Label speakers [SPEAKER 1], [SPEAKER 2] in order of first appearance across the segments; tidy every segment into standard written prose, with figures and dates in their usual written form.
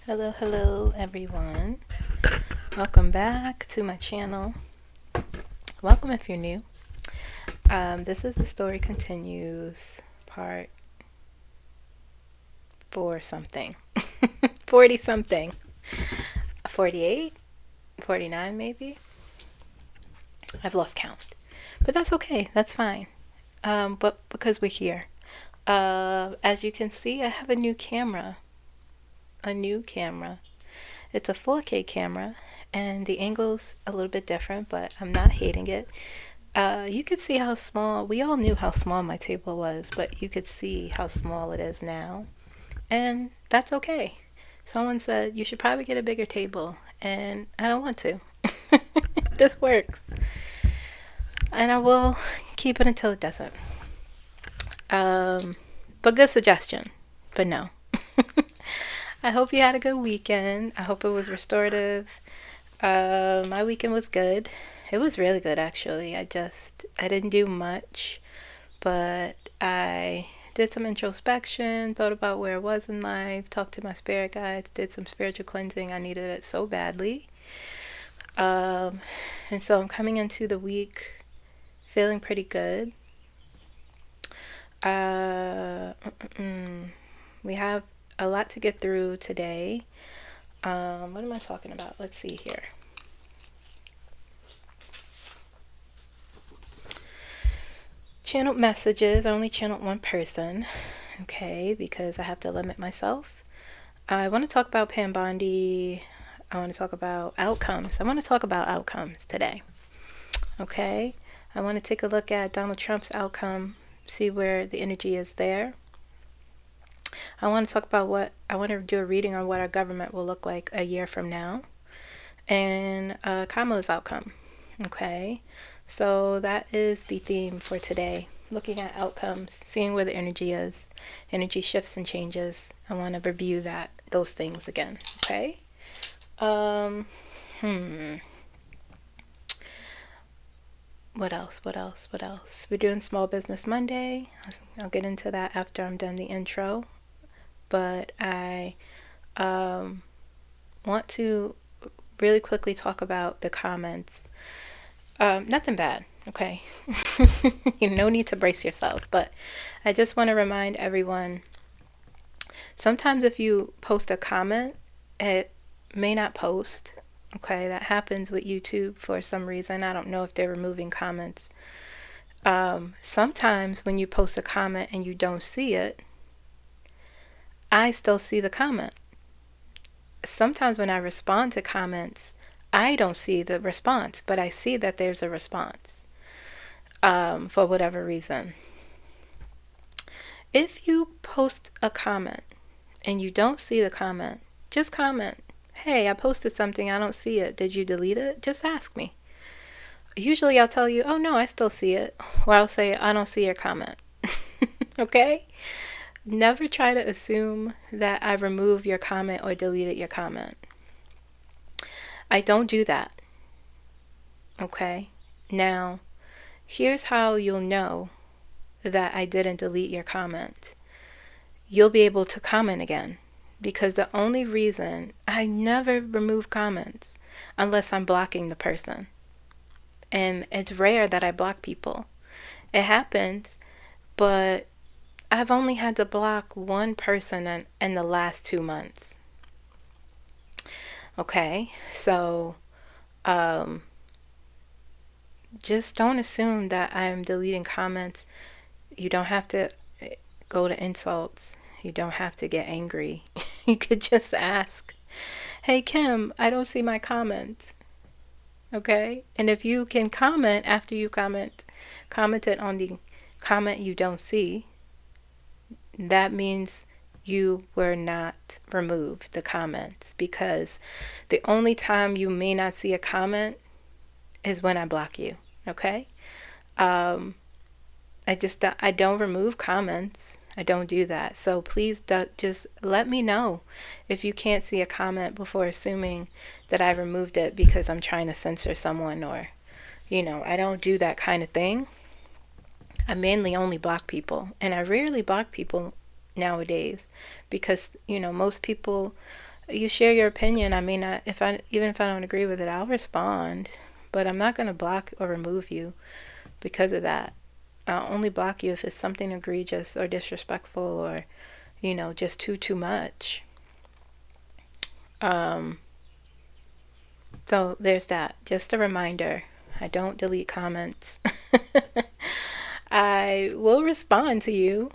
[SPEAKER 1] Hello everyone. Welcome back to my channel. Welcome if you're new. This is the story continues part 4 something. 40 something. 48? 49 maybe? I've lost count. But that's okay. That's fine. But because we're here. As you can see, I have a new camera. It's a 4K camera, and the angle's a little bit different, but I'm not hating it. You could see how small, we all knew how small my table was, but you could see how small it is now, and that's okay. Someone said you should probably get a bigger table, and I don't want to. This works, and I will keep it until it doesn't. But good suggestion, but no. I hope you had a good weekend. I hope it was restorative. My weekend was good. It was really good, actually. I didn't do much, but I did some introspection, thought about where I was in life, talked to my spirit guides, did some spiritual cleansing. I needed it so badly. And so I'm coming into the week feeling pretty good. We have a lot to get through today. What am I talking about? Let's see here. Channeled messages. I only channeled one person, okay, because I have to limit myself. I want to talk about Pam Bondi. I want to talk about outcomes. I want to talk about outcomes today, okay? I want to take a look at Donald Trump's outcome, see where the energy is there. I want to talk about I want to do a reading on what our government will look like a year from now, and Kamala's outcome. Okay, so that is the theme for today. Looking at outcomes, seeing where the energy is, energy shifts and changes. I want to review those things again. Okay. What else? We're doing Small Business Monday. I'll get into that after I'm done the intro. But I want to really quickly talk about the comments. Nothing bad, okay? No need to brace yourselves, but I just want to remind everyone, sometimes if you post a comment, it may not post, okay? That happens with YouTube for some reason. I don't know if they're removing comments. Sometimes when you post a comment and you don't see it, I still see the comment. Sometimes when I respond to comments, I don't see the response, but I see that there's a response for whatever reason. If you post a comment and you don't see the comment, just comment, hey, I posted something, I don't see it. Did you delete it? Just ask me. Usually I'll tell you, oh no, I still see it. Or I'll say, I don't see your comment. Okay? Never try to assume that I removed your comment or deleted your comment. I don't do that. Okay? Now, here's how you'll know that I didn't delete your comment. You'll be able to comment again. Because the only reason I never remove comments unless I'm blocking the person. And it's rare that I block people. It happens, but I've only had to block one person in the last 2 months. Okay, so just don't assume that I'm deleting comments. You don't have to go to insults. You don't have to get angry. You could just ask, hey Kim, I don't see my comments. Okay, and if you can comment after you commented on the comment you don't see, that means you were not removed the comments, because the only time you may not see a comment is when I block you. Okay, I don't remove comments. I don't do that. So please just let me know if you can't see a comment before assuming that I removed it because I'm trying to censor someone, or I don't do that kind of thing. I mainly only block people, and I rarely block people nowadays because most people You share your opinion. I mean, even if I don't agree with it, I'll respond, but I'm not going to block or remove you because of that. I'll only block you if it's something egregious or disrespectful or, just too much. So there's that. Just a reminder. I don't delete comments. I will respond to you.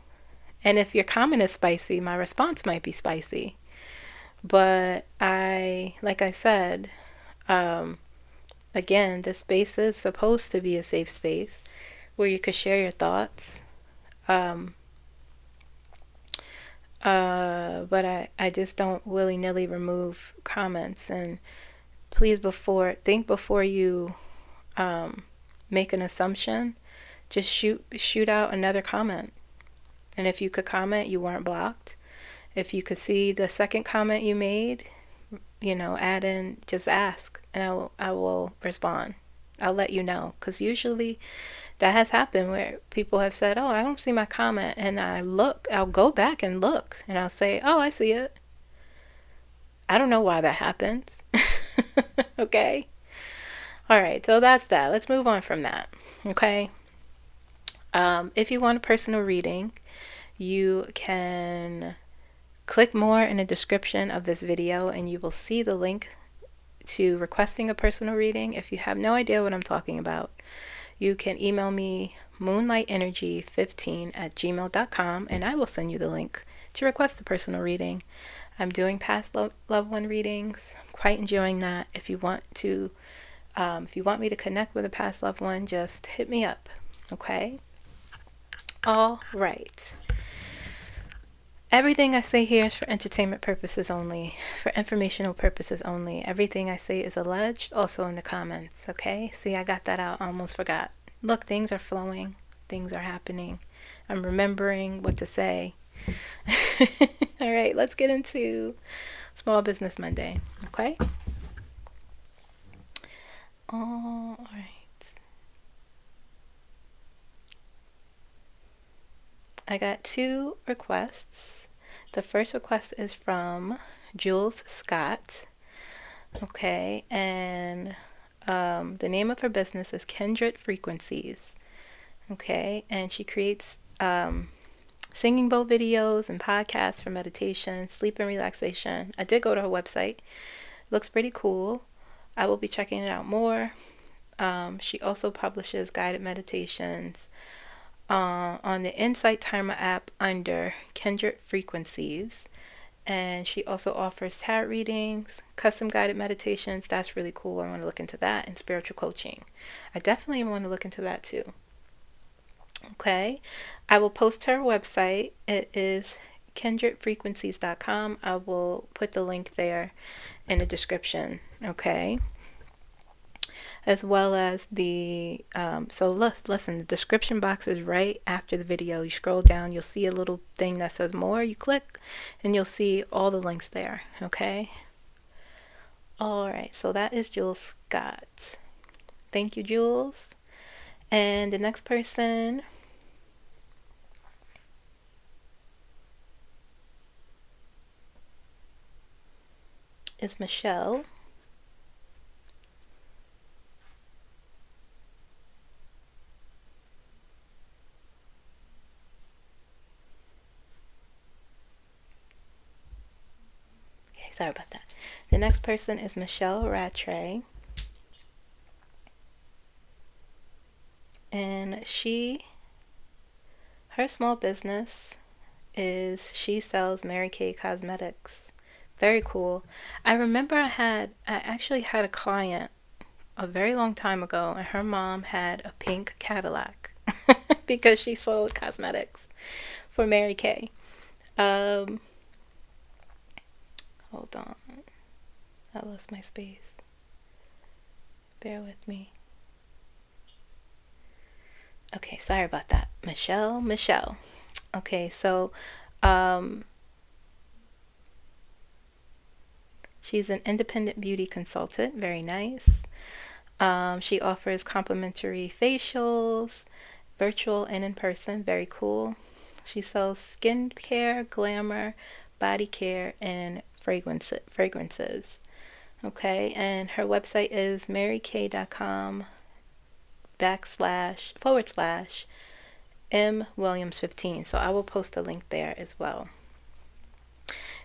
[SPEAKER 1] And if your comment is spicy, my response might be spicy. But like I said, again, this space is supposed to be a safe space where you could share your thoughts. But I just don't willy-nilly remove comments. And please think before you make an assumption. Just shoot out another comment. And if you could comment, you weren't blocked. If you could see the second comment you made, add in, just ask, and I will respond. I'll let you know, because usually that has happened where people have said, oh, I don't see my comment, and I'll go back and look, and I'll say, oh, I see it. I don't know why that happens. Okay? All right, so that's that. Let's move on from that. Okay? If you want a personal reading, you can click more in the description of this video and you will see the link to requesting a personal reading. If you have no idea what I'm talking about, you can email me moonlightergy15@gmail.com and I will send you the link to request a personal reading. I'm doing past loved one readings. I'm quite enjoying that. If you want me to connect with a past loved one, just hit me up. Okay? All right. Everything I say here is for entertainment purposes only, for informational purposes only. Everything I say is alleged, also in the comments, okay? See, I got that out, I almost forgot. Look, things are flowing, things are happening. I'm remembering what to say. All right, let's get into Small Business Monday, okay? All right. I got 2 requests. The first request is from Jules Scott. Okay, and the name of her business is Kindred Frequencies. Okay, and she creates singing bowl videos and podcasts for meditation, sleep, and relaxation. I did go to her website. Looks pretty cool. I will be checking it out more. She also publishes guided meditations on the Insight Timer app under Kindred Frequencies. And she also offers tarot readings, custom guided meditations. That's really cool. I want to look into that, and spiritual coaching. I definitely want to look into that too. Okay. I will post her website. It is kindredfrequencies.com. I will put the link there in the description. Okay. As well as the listen, the description box is right after the video. You scroll down, you'll see a little thing that says more. You click and you'll see all the links there. Okay. All right, so that is Jules Scott. Thank you, Jules. And the next person is Michelle. Sorry about that. The next person is Michelle Rattray. And her small business is She Sells Mary Kay Cosmetics. Very cool. I remember I actually had a client a very long time ago, and her mom had a pink Cadillac because she sold cosmetics for Mary Kay. Hold on. I lost my space. Bear with me. Okay, sorry about that. Michelle. Okay, so she's an independent beauty consultant. Very nice. She offers complimentary facials, virtual and in person. Very cool. She sells skincare, glamour, body care, and fragrances. Okay, and her website is marykay.com / /MWilliams15. So I will post a link there as well.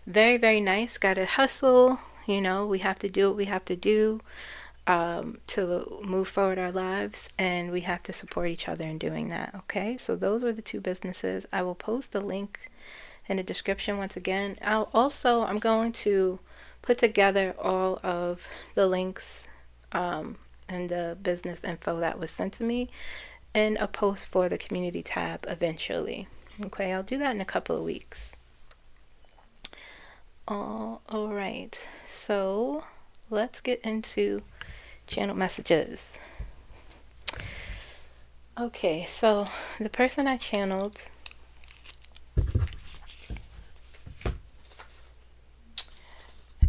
[SPEAKER 1] Very, very nice. Gotta hustle. You know, we have to do what we have to do to move forward our lives, and we have to support each other in doing that. Okay, so those were the two businesses. I will post the link in the description once again. I'm going to put together all of the links and the business info that was sent to me in a post for the community tab eventually. Okay, I'll do that in a couple of weeks. All right, so let's get into channel messages. Okay, so the person I channeled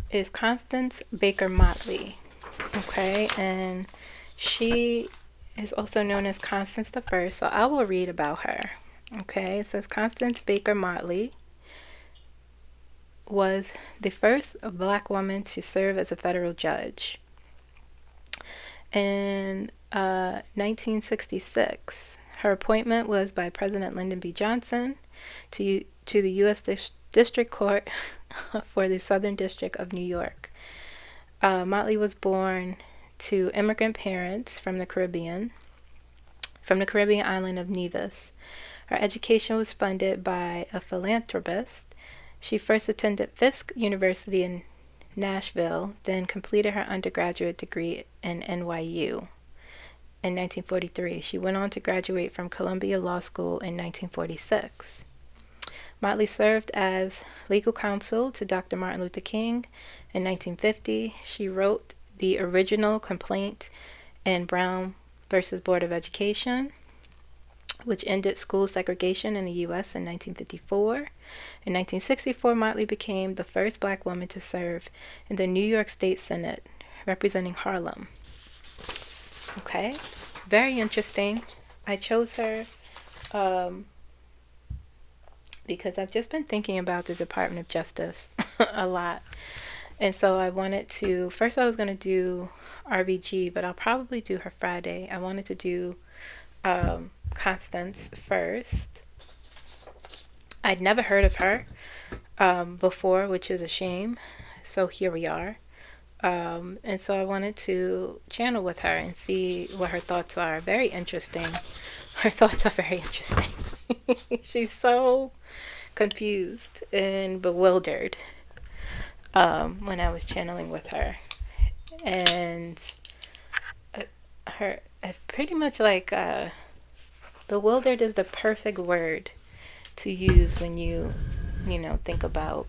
[SPEAKER 1] is Constance Baker Motley. Okay, and she is also known as Constance the First, so I will read about her. Okay, it says Constance Baker Motley was the first black woman to serve as a federal judge. In 1966, her appointment was by President Lyndon B. Johnson to the U.S. District Court for the Southern District of New York. Motley was born to immigrant parents from the Caribbean island of Nevis. Her education was funded by a philanthropist. She first attended Fisk University in Nashville, then completed her undergraduate degree in NYU in 1943. She went on to graduate from Columbia Law School in 1946. Motley served as legal counsel to Dr. Martin Luther King in 1950. She wrote the original complaint in Brown versus Board of Education, which ended school segregation in the U.S. in 1954. In 1964, Motley became the first black woman to serve in the New York State Senate, representing Harlem. Okay, very interesting. I chose her because I've just been thinking about the Department of Justice a lot. And so I wanted to, first I was going to do RBG, but I'll probably do her Friday. I wanted to do Constance first. I'd never heard of her before, which is a shame. So here we are. And so I wanted to channel with her and see what her thoughts are. Very interesting. Her thoughts are very interesting. She's so confused and bewildered when I was channeling with her. And her pretty much like bewildered is the perfect word to use when you think about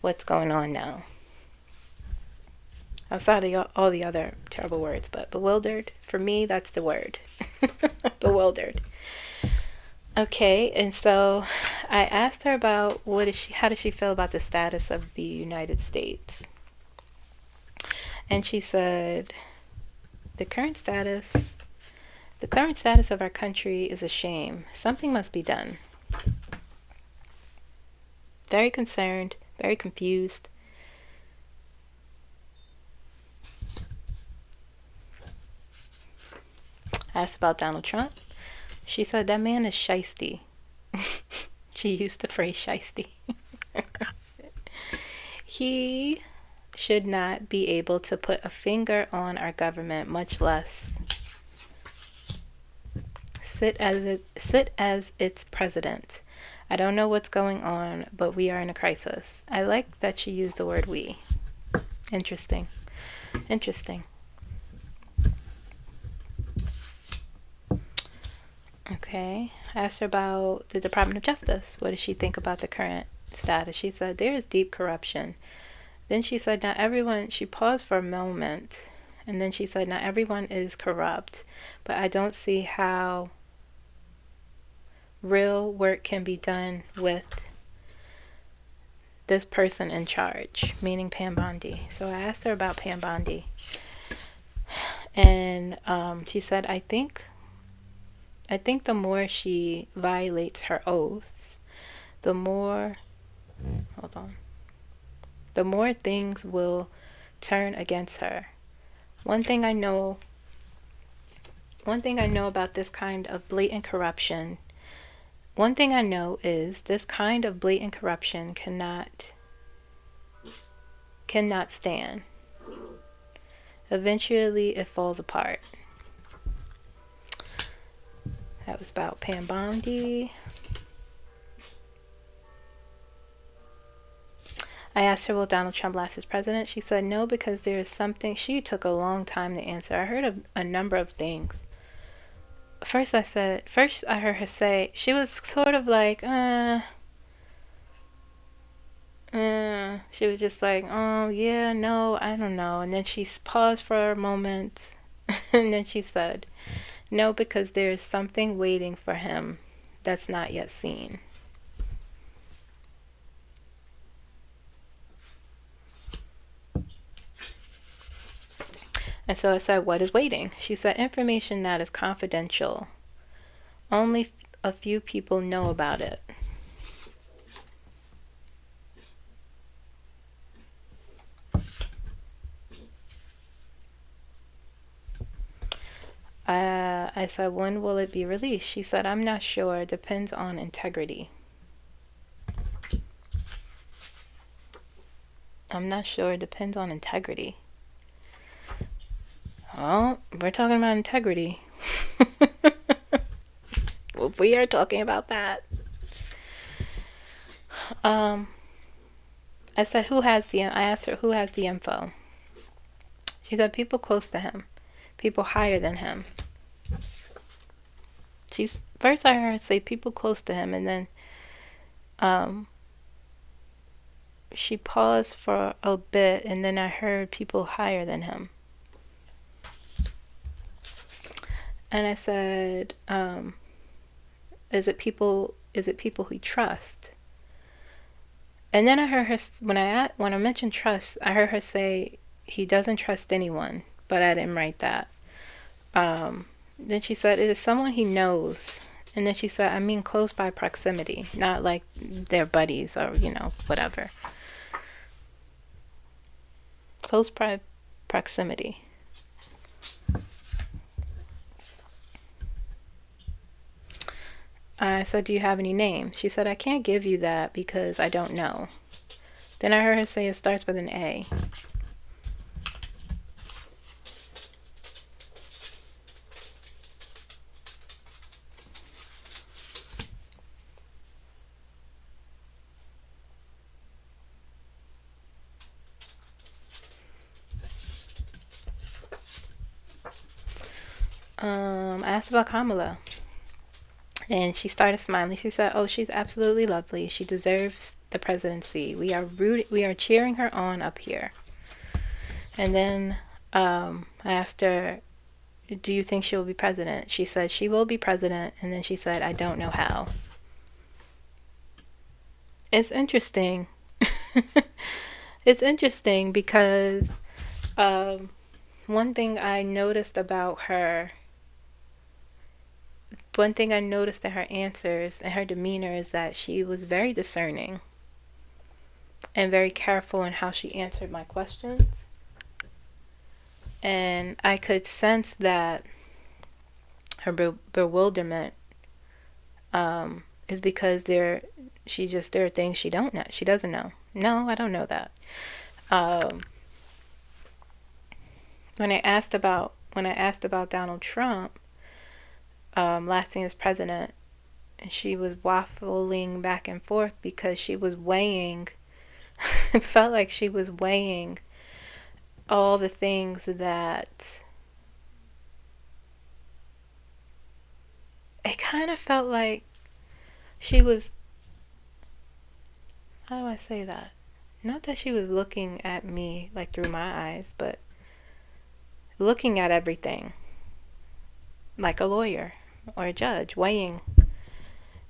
[SPEAKER 1] what's going on now. Outside of all the other terrible words, but bewildered, for me, that's the word. Bewildered. Okay, and so I asked her about how does she feel about the status of the United States? And she said, the current status of our country is a shame. Something must be done. Very concerned, very confused. I asked about Donald Trump. She said that man is shiesty. She used the phrase shiesty. He should not be able to put a finger on our government, much less sit as its president. I don't know what's going on, but we are in a crisis. I like that she used the word we. Interesting. Okay, I asked her about the Department of Justice. What does she think about the current status? She said there is deep corruption. Then she said not everyone, she paused for a moment, and then she said not everyone is corrupt, but I don't see how real work can be done with this person in charge, meaning Pam Bondi. So I asked her about Pam Bondi, and she said, I think the more she violates her oaths, the more the more things will turn against her. One thing I know about this kind of blatant corruption, one thing I know is this kind of blatant corruption cannot stand. Eventually it falls apart. That was about Pam Bondi. I asked her, will Donald Trump last as president? She said no, because there is something. She took a long time to answer. I heard of a number of things. First I heard her say, she was sort of like, she was just like, oh yeah, no, I don't know. And then she paused for a moment and then she said, no, because there is something waiting for him that's not yet seen. And so I said, what is waiting? She said, information that is confidential. Only a few people know about it. I said, when will it be released? She said, I'm not sure. It depends on integrity. I'm not sure. It depends on integrity. Well, we're talking about integrity. Well, we are talking about that. I said, I asked her, who has the info? She said, people close to him. People higher than him. First I heard her say people close to him, and then she paused for a bit, and then I heard people higher than him. And I said, is it people he trusts? And then I heard her, when I mentioned trust, I heard her say he doesn't trust anyone, but I didn't write that. Then she said, it is someone he knows. And then she said, I mean close by proximity, not like they're buddies or, whatever. Close by proximity. I said, do you have any names? She said, I can't give you that because I don't know. Then I heard her say it starts with an A. I asked about Kamala. And she started smiling. She said, oh, she's absolutely lovely. She deserves the presidency. We are cheering her on up here. And then I asked her, do you think she will be president? She said she will be president. And then she said, I don't know how. It's interesting. It's interesting because one thing I noticed about her, one thing I noticed in her answers and her demeanor is that she was very discerning and very careful in how she answered my questions. And I could sense that her bewilderment is because there are things she doesn't know. No, I don't know that. When I asked about Donald Trump lasting as president, and she was waffling back and forth because she was weighing it felt like she was weighing all the things that it kind of felt like she was, how do I say that? Not that she was looking at me like through my eyes, but looking at everything like a lawyer or a judge, weighing,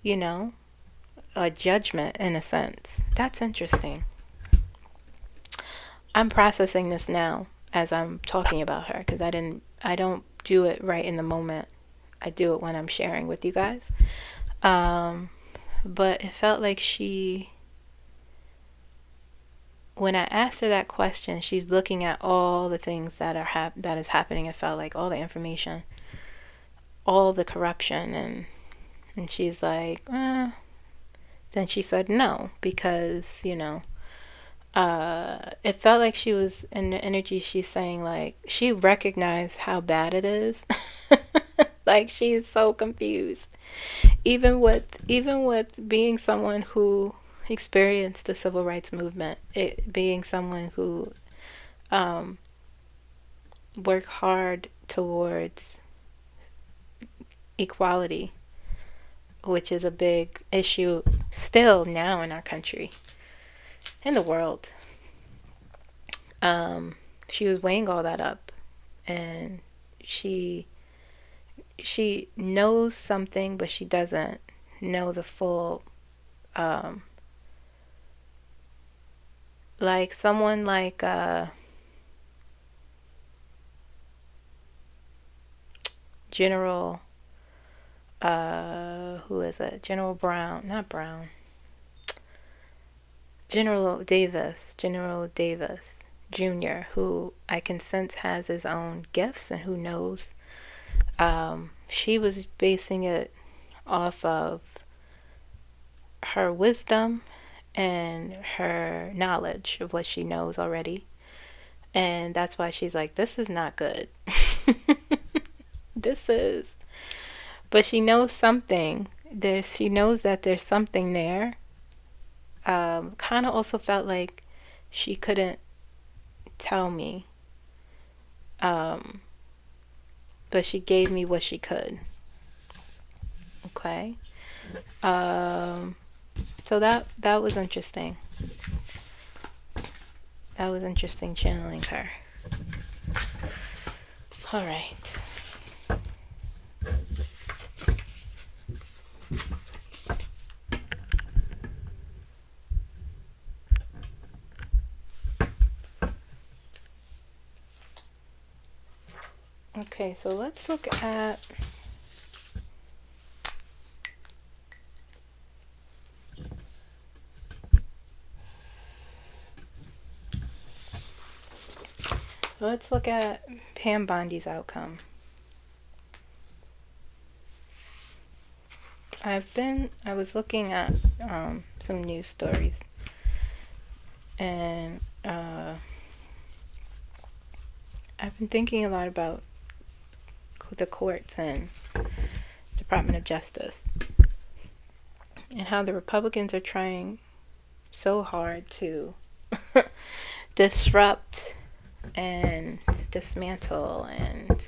[SPEAKER 1] a judgment in a sense. That's interesting. I'm processing this now as I'm talking about her because I don't do it right in the moment. I do it when I'm sharing with you guys. But it felt like she when I asked her that question, she's looking at all the things that are that is happening. It felt like all the information, all the corruption, and she's like, then she said no, because it felt like she was in the energy. She's saying like she recognized how bad it is. Like she's so confused, even with being someone who experienced the civil rights movement, it being someone who worked hard towards equality, which is a big issue still now in our country, in the world. She was weighing all that up, and she knows something, but she doesn't know the full. Like someone like General, who is it? General Brown, not Brown. General Davis Jr., who I can sense has his own gifts and who knows. She was basing it off of her wisdom and her knowledge of what she knows already. And that's why she's like, this is not good. But she knows something. She knows that there's something there. Kind of also felt like she couldn't tell me. But she gave me what she could. Okay. So that was interesting. That was interesting channeling her. All right. Okay, so let's look at Pam Bondi's outcome. I was looking at some news stories, and I've been thinking a lot about the courts and Department of Justice, and how the Republicans are trying so hard to disrupt and dismantle. And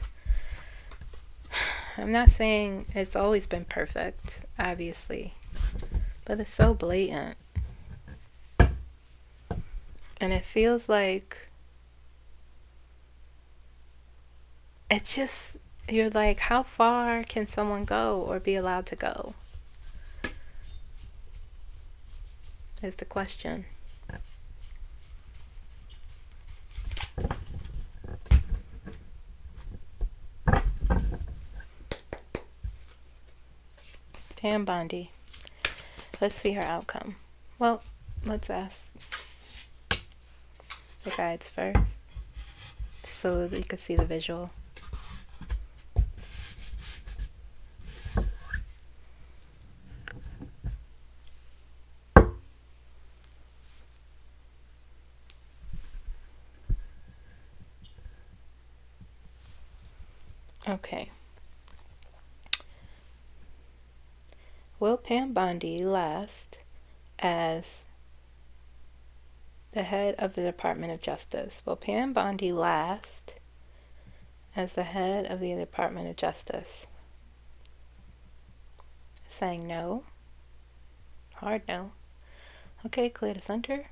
[SPEAKER 1] I'm not saying it's always been perfect, obviously, but it's so blatant, and it feels like it's just, you're like, how far can someone go or be allowed to go is the question. Pam Bondi. Let's see her outcome. Well, let's ask the guides first so that you can see the visual. Okay. Will Pam Bondi last as the head of the Department of Justice? Will Pam Bondi last as the head of the Department of Justice? Saying no. Hard no. Okay, clear the center.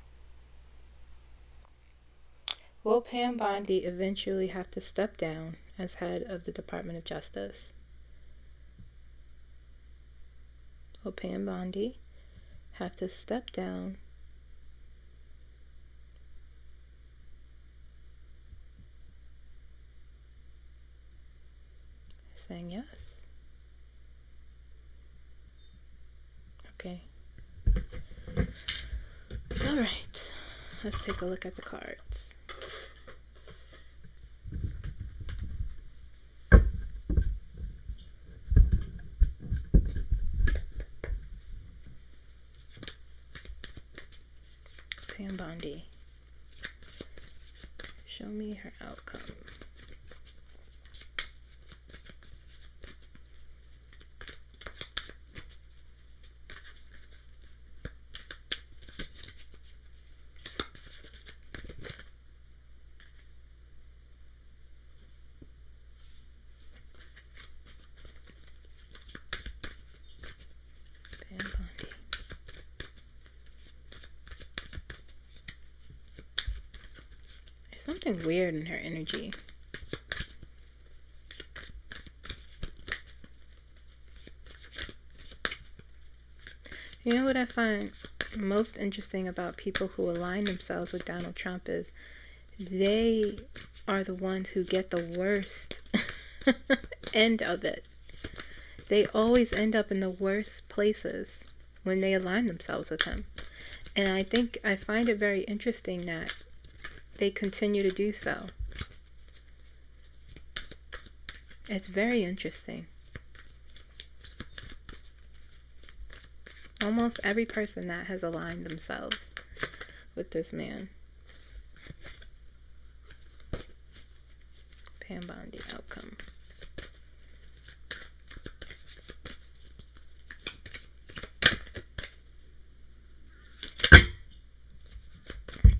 [SPEAKER 1] Will Pam Bondi eventually have to step down as head of the Department of Justice? Will Pam Bondi have to step down saying yes? Okay. All right. Let's take a look at the cards. Pam Bondi. Show me her outcome. Pam Bondi. There's something weird in her energy. You know what I find most interesting about people who align themselves with Donald Trump is they are the ones who get the worst end of it. They always end up in the worst places when they align themselves with him. And I find it very interesting that they continue to do so. It's very interesting. Almost every person that has aligned themselves with this man. Pam Bondi outcome.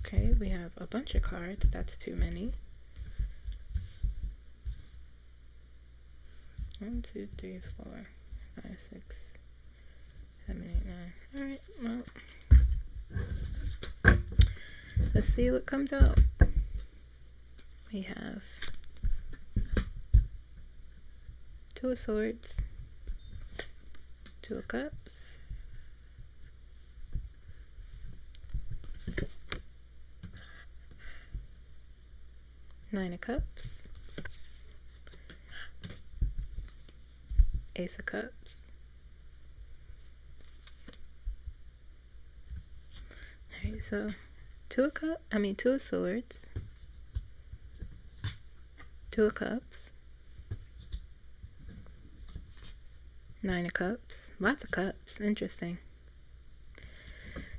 [SPEAKER 1] Okay, we have a bunch of cards. That's too many. 1, 2, 3, 4, 5, 6, 7, 8, 9. Alright, well. Let's see what comes out. We have 2 of Swords, 2 of Cups, Nine of Cups, Ace of Cups, alright, so 2 of Swords, 2 of Cups, Nine of Cups, lots of cups, interesting,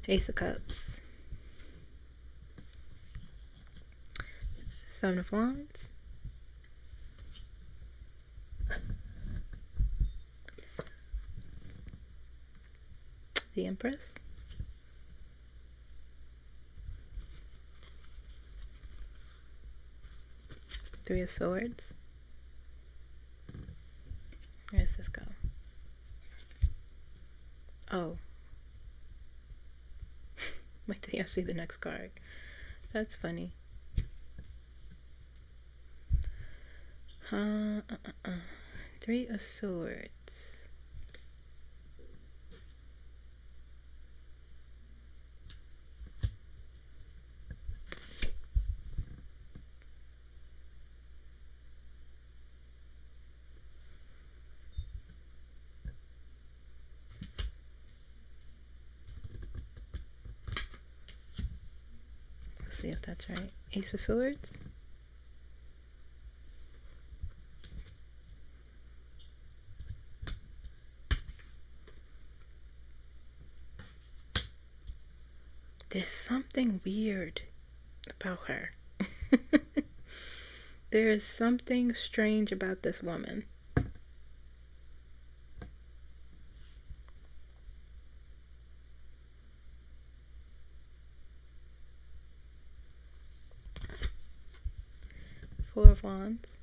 [SPEAKER 1] Ace of Cups, 7 of Wands, the Empress, Three of Swords. Where does this go? Oh. Wait till you see the next card. That's funny. Three of Swords. Let's see if that's right. Ace of Swords. There's something weird about her. There is something strange about this woman. Four of Wands.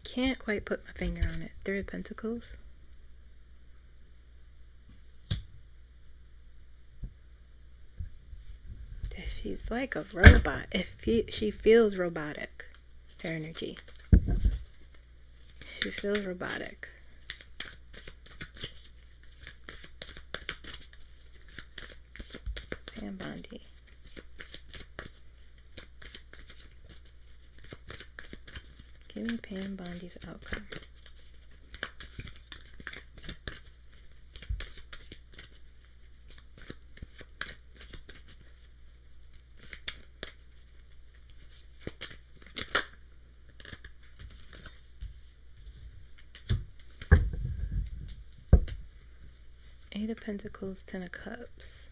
[SPEAKER 1] Can't quite put my finger on it. Three of Pentacles. She's like a robot. She feels robotic. Her energy. She feels robotic. Pam Bondi. Give me Pam Bondi's outcome. Eight of Pentacles, Ten of Cups.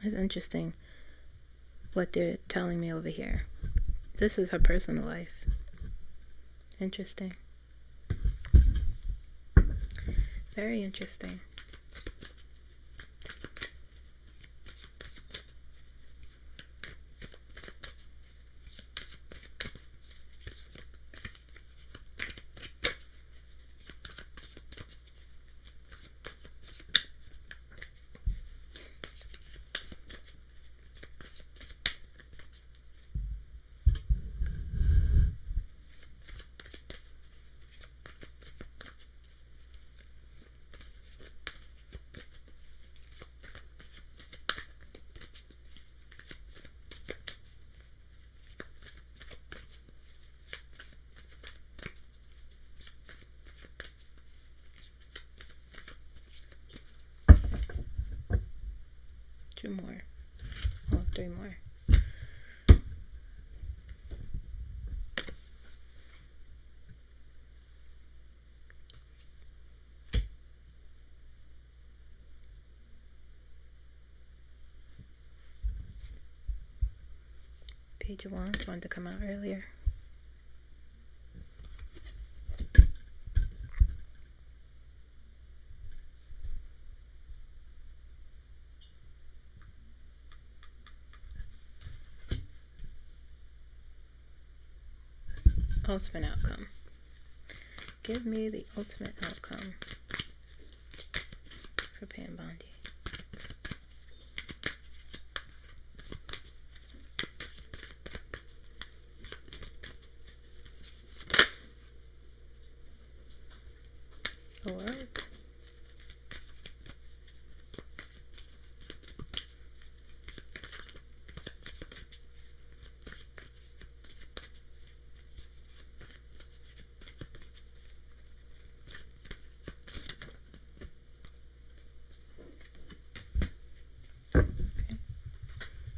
[SPEAKER 1] It's interesting what they're telling me over here. This is her personal life. Interesting. Very interesting. Two more. Oh, three more. Page of Wands wanted to come out earlier. Ultimate outcome. Give me the ultimate outcome for Pam Bondi. The World.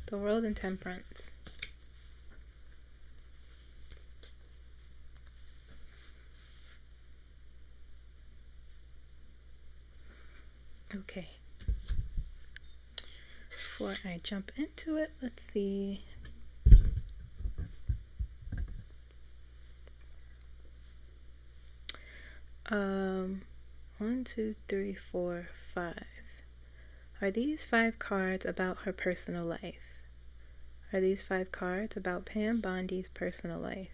[SPEAKER 1] The World and Temperance. Okay. Before I jump into it, let's see. One, two, three, four, five. Are these 5 cards about her personal life? Are these 5 cards about Pam Bondi's personal life?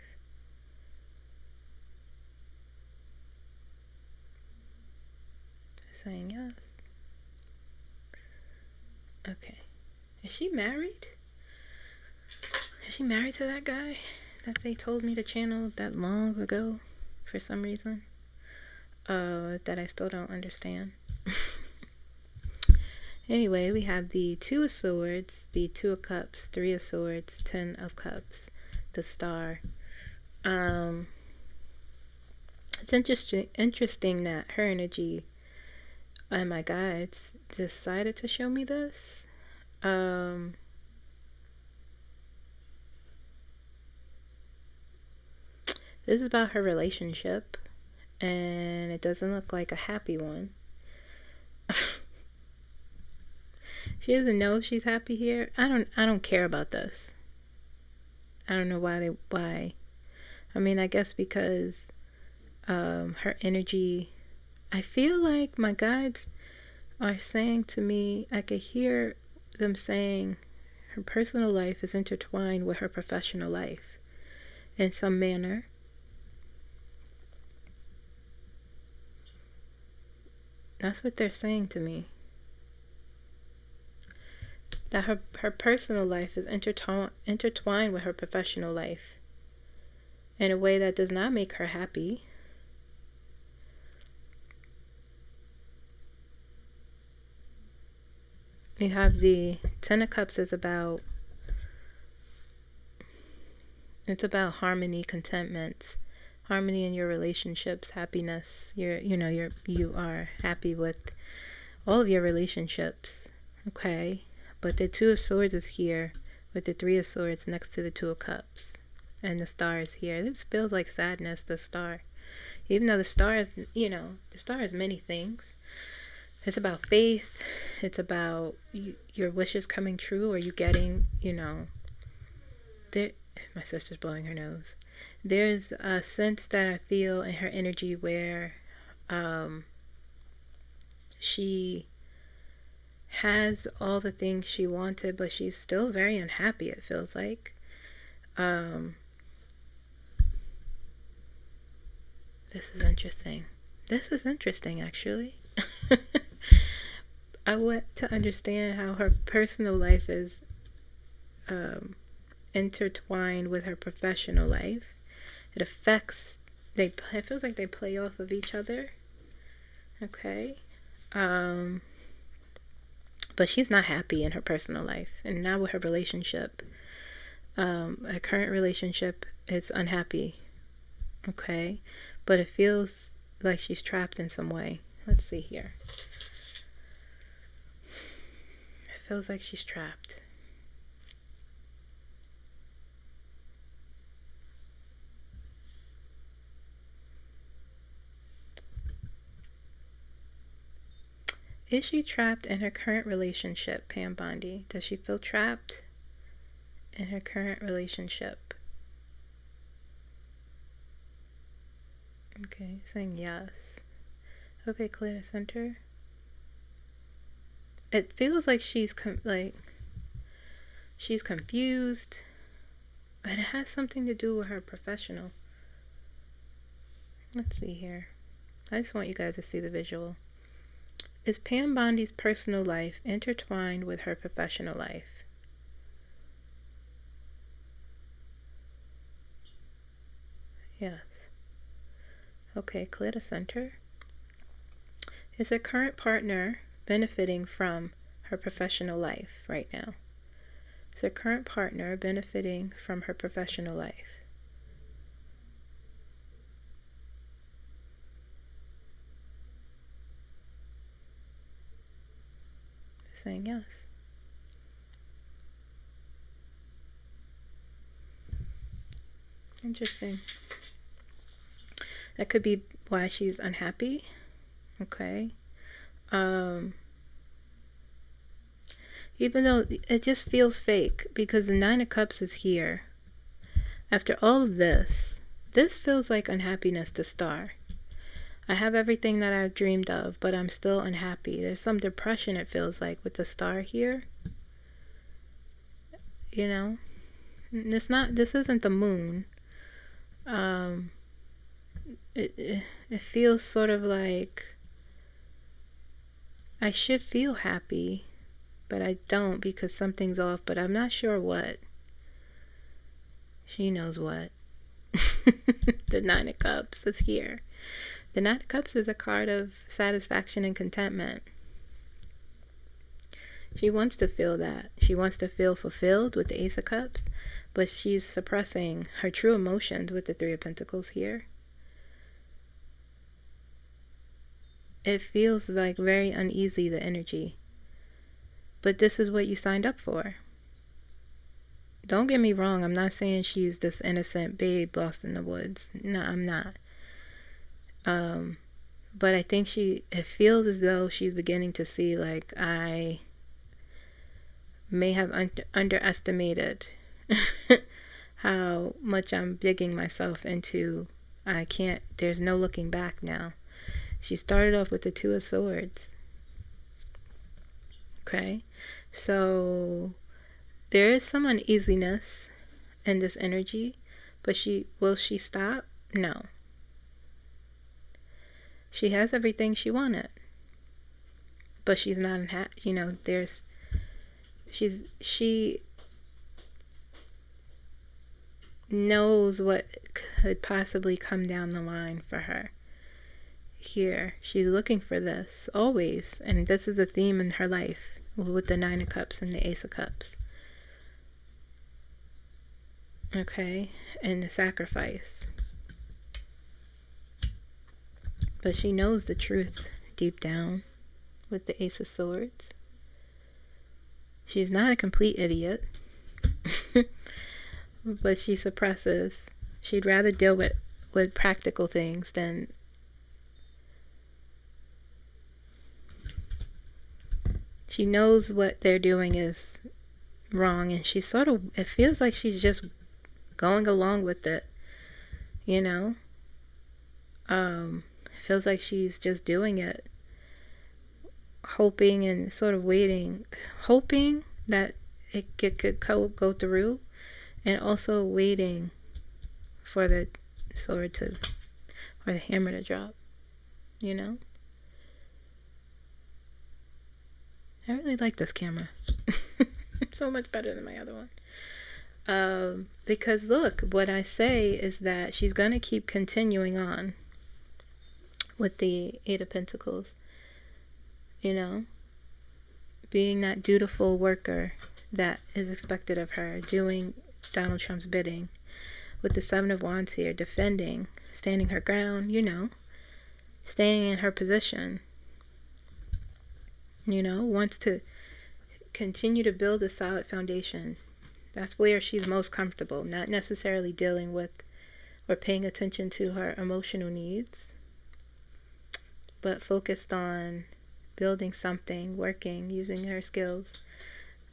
[SPEAKER 1] Saying yes. Okay. Is she married? Is she married to that guy that they told me to channel that long ago for some reason? That I still don't understand. Anyway, we have the 2 of Swords, the 2 of Cups, 3 of Swords, 10 of Cups, the Star. It's interesting that her energy and my guides decided to show me this. This is about her relationship, and it doesn't look like a happy one. She doesn't know if she's happy here. I don't care about this. I don't know why. I mean, I guess because her energy, I feel like my guides are saying to me, I could hear them saying her personal life is intertwined with her professional life in some manner. That's what they're saying to me. That her personal life is intertwined with her professional life in a way that does not make her happy. You have the 10 of Cups is about, it's about harmony, contentment, harmony in your relationships, happiness. You are happy with all of your relationships. Okay, but the Two of Swords is here with the Three of Swords next to the Two of Cups, and the Star is here. This feels like sadness, the Star. Even though the Star is, the Star is many things. It's about faith. It's about your wishes coming true, or you getting, there. My sister's blowing her nose. There's a sense that I feel in her energy where she has all the things she wanted, but she's still very unhappy, it feels like. This is interesting. This is interesting, actually. I want to understand how her personal life is intertwined with her professional life. It affects, it feels like they play off of each other. Okay. But she's not happy in her personal life, and now with her relationship. Her current relationship is unhappy. Okay. But it feels like she's trapped in some way. Let's see here. It feels like she's trapped. Is she trapped in her current relationship, Pam Bondi? Does she feel trapped in her current relationship? Okay, saying yes. Okay, clear the center. It feels like she's she's confused, and it has something to do with her professional. Let's see here. I just want you guys to see the visual. Is Pam Bondi's personal life intertwined with her professional life? Yes. Okay, clear the center. Is her current partner benefiting from her professional life right now? Is her current partner benefiting from her professional life? Saying yes. Interesting. That could be why she's unhappy. Okay. Even though it just feels fake, because the Nine of Cups is here. After all of this feels like unhappiness to Star. I have everything that I've dreamed of, but I'm still unhappy. There's some depression, it feels like, with the Star here. This isn't the moon. It feels sort of like I should feel happy, but I don't because something's off, but I'm not sure what. She knows what. The Nine of Cups is here. The Nine of Cups is a card of satisfaction and contentment. She wants to feel that. She wants to feel fulfilled with the Ace of Cups, but she's suppressing her true emotions with the Three of Pentacles here. It feels like very uneasy, the energy. But this is what you signed up for. Don't get me wrong. I'm not saying she's this innocent babe lost in the woods. No, I'm not. But I think it feels as though she's beginning to see, like, I may have underestimated how much I'm digging myself into. There's no looking back now. She started off with the Two of Swords. Okay, so there is some uneasiness in this energy, but will she stop? No. She has everything she wanted, but she's not unhappy. She knows what could possibly come down the line for her. Here, she's looking for this always, and this is a theme in her life with the Nine of Cups and the Ace of Cups. Okay, and the sacrifice. But she knows the truth deep down with the Ace of Swords. She's not a complete idiot. But she suppresses. She'd rather deal with practical things than she knows what they're doing is wrong, and she sort of, it feels like she's just going along with it, you know. It feels like she's just doing it, hoping and sort of waiting, hoping that it could go through, and also waiting for the sword to, or the hammer to drop, you know. I really like this camera. So much better than my other one. Because look, what I say is that she's going to keep continuing on with the Eight of Pentacles. You know, being that dutiful worker that is expected of her, doing Donald Trump's bidding. With the Seven of Wands here, defending, standing her ground, you know, staying in her position. You know, wants to continue to build a solid foundation. That's where she's most comfortable, not necessarily dealing with or paying attention to her emotional needs, but focused on building something, working, using her skills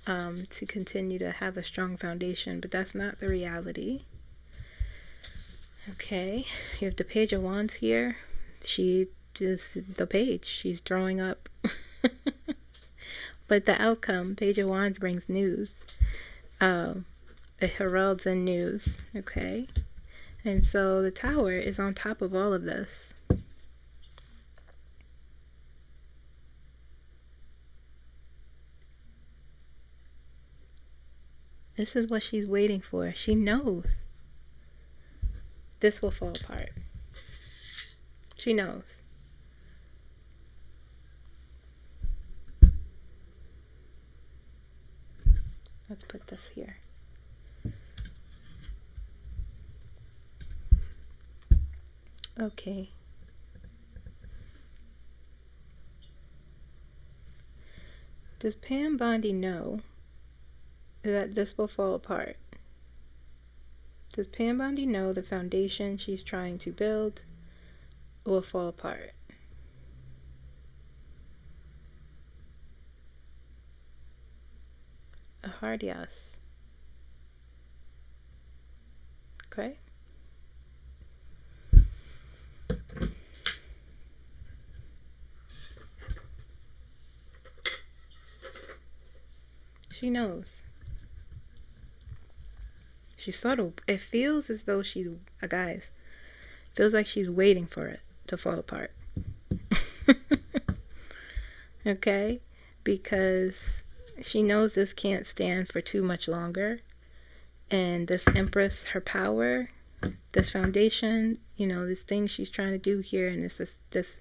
[SPEAKER 1] to continue to have a strong foundation. But that's not the reality. Okay, you have the Page of Wands here. She is the page. She's drawing up. But the outcome, Page of Wands brings news. It heralds in news. Okay, and so the Tower is on top of all of this. This is what she's waiting for. She knows this will fall apart. She knows. Let's put this here. Okay. Does Pam Bondi know that this will fall apart? Does Pam Bondi know the foundation she's trying to build will fall apart? A hard yes. Okay. She knows. She sort of, it feels as though she's, guys, feels like she's waiting for it to fall apart. Okay? Because she knows this can't stand for too much longer. And this Empress, her power, this foundation, you know, this thing she's trying to do here, and this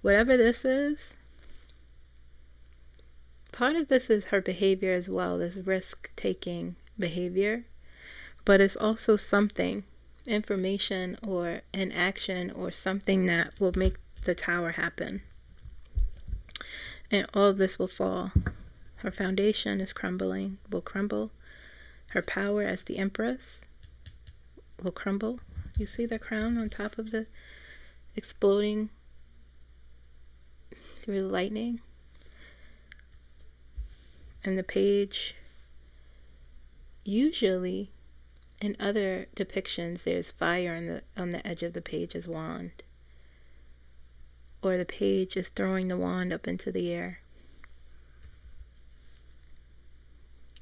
[SPEAKER 1] whatever this is, part of this is her behavior as well, this risk-taking behavior. But it's also something, information or an action or something that will make the Tower happen. And all of this will fall. Her foundation is crumbling, will crumble. Her power as the Empress will crumble. You see the crown on top of the exploding through the lightning? And the Page, usually in other depictions, there's fire on the edge of the Page's wand. Or the Page is throwing the wand up into the air.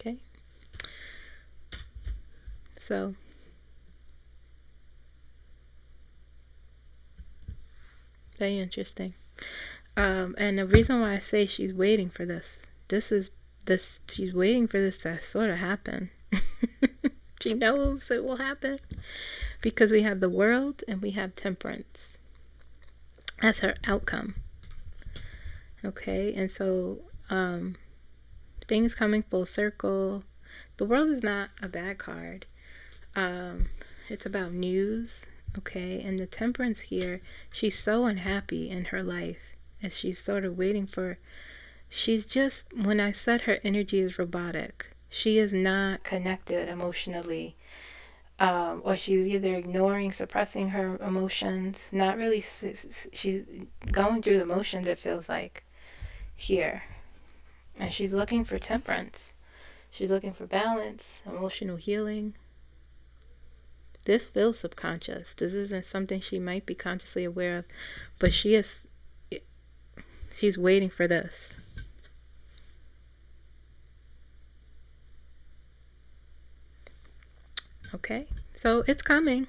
[SPEAKER 1] Okay? So, very interesting. And the reason why I say she's waiting for this, she's waiting for this to sort of happen. She knows it will happen because we have the World and we have Temperance as her outcome. Okay, and so things coming full circle. The World is not a bad card. It's about news. Okay, and the temperance here, she's so unhappy in her life as she's sort of waiting for, she's just, when I said her energy is robotic, she is not connected emotionally, or she's either ignoring, suppressing her emotions, not really, she's going through the motions, it feels like, here. And she's looking for temperance. She's looking for balance, emotional healing. This feels subconscious. This isn't something she might be consciously aware of, but she's waiting for this. Okay, so it's coming.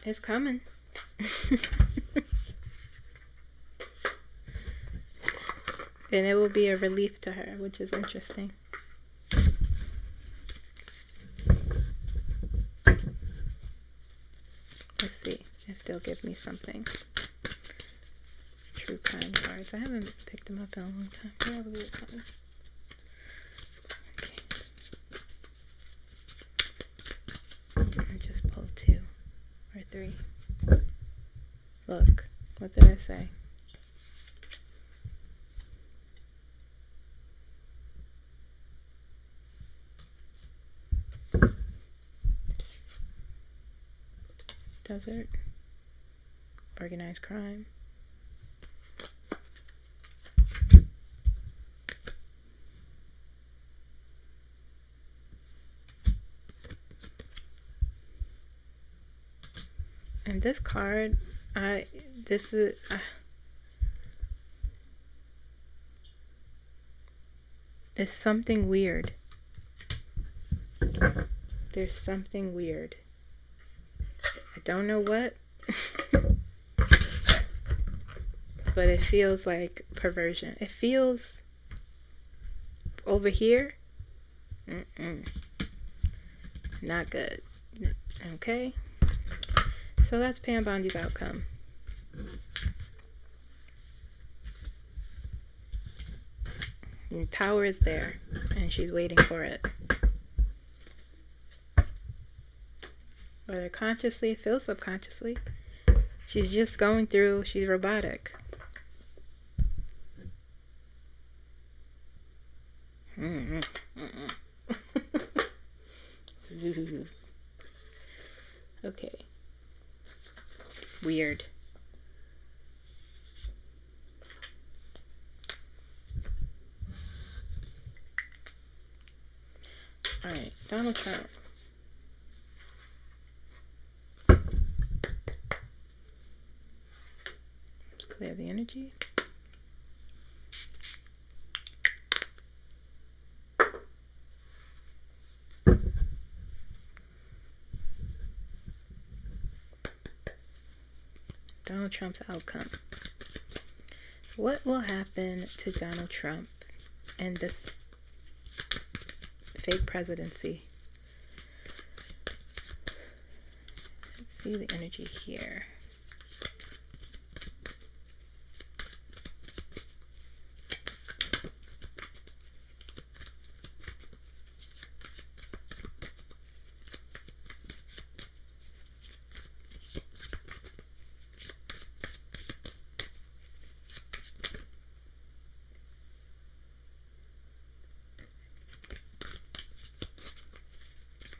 [SPEAKER 1] It's coming. And it will be a relief to her, which is interesting. Let's see if they'll give me something. True crime cards. I haven't picked them up in a long time. Probably will come. Okay. I just pulled 2 or 3. Look, what did I say? Desert. Organized crime. And this card, this is, it's something weird. There's something weird. I don't know what, but it feels like perversion. It feels over here, not good. Okay, so that's Pam Bondi's outcome. And the tower is there, and she's waiting for it. Whether consciously, it feels subconsciously. She's just going through, she's robotic. Okay. Weird. Alright, Donald Trump. Let's clear the energy. Donald Trump's outcome. What will happen to Donald Trump and this fake presidency? Let's see the energy here.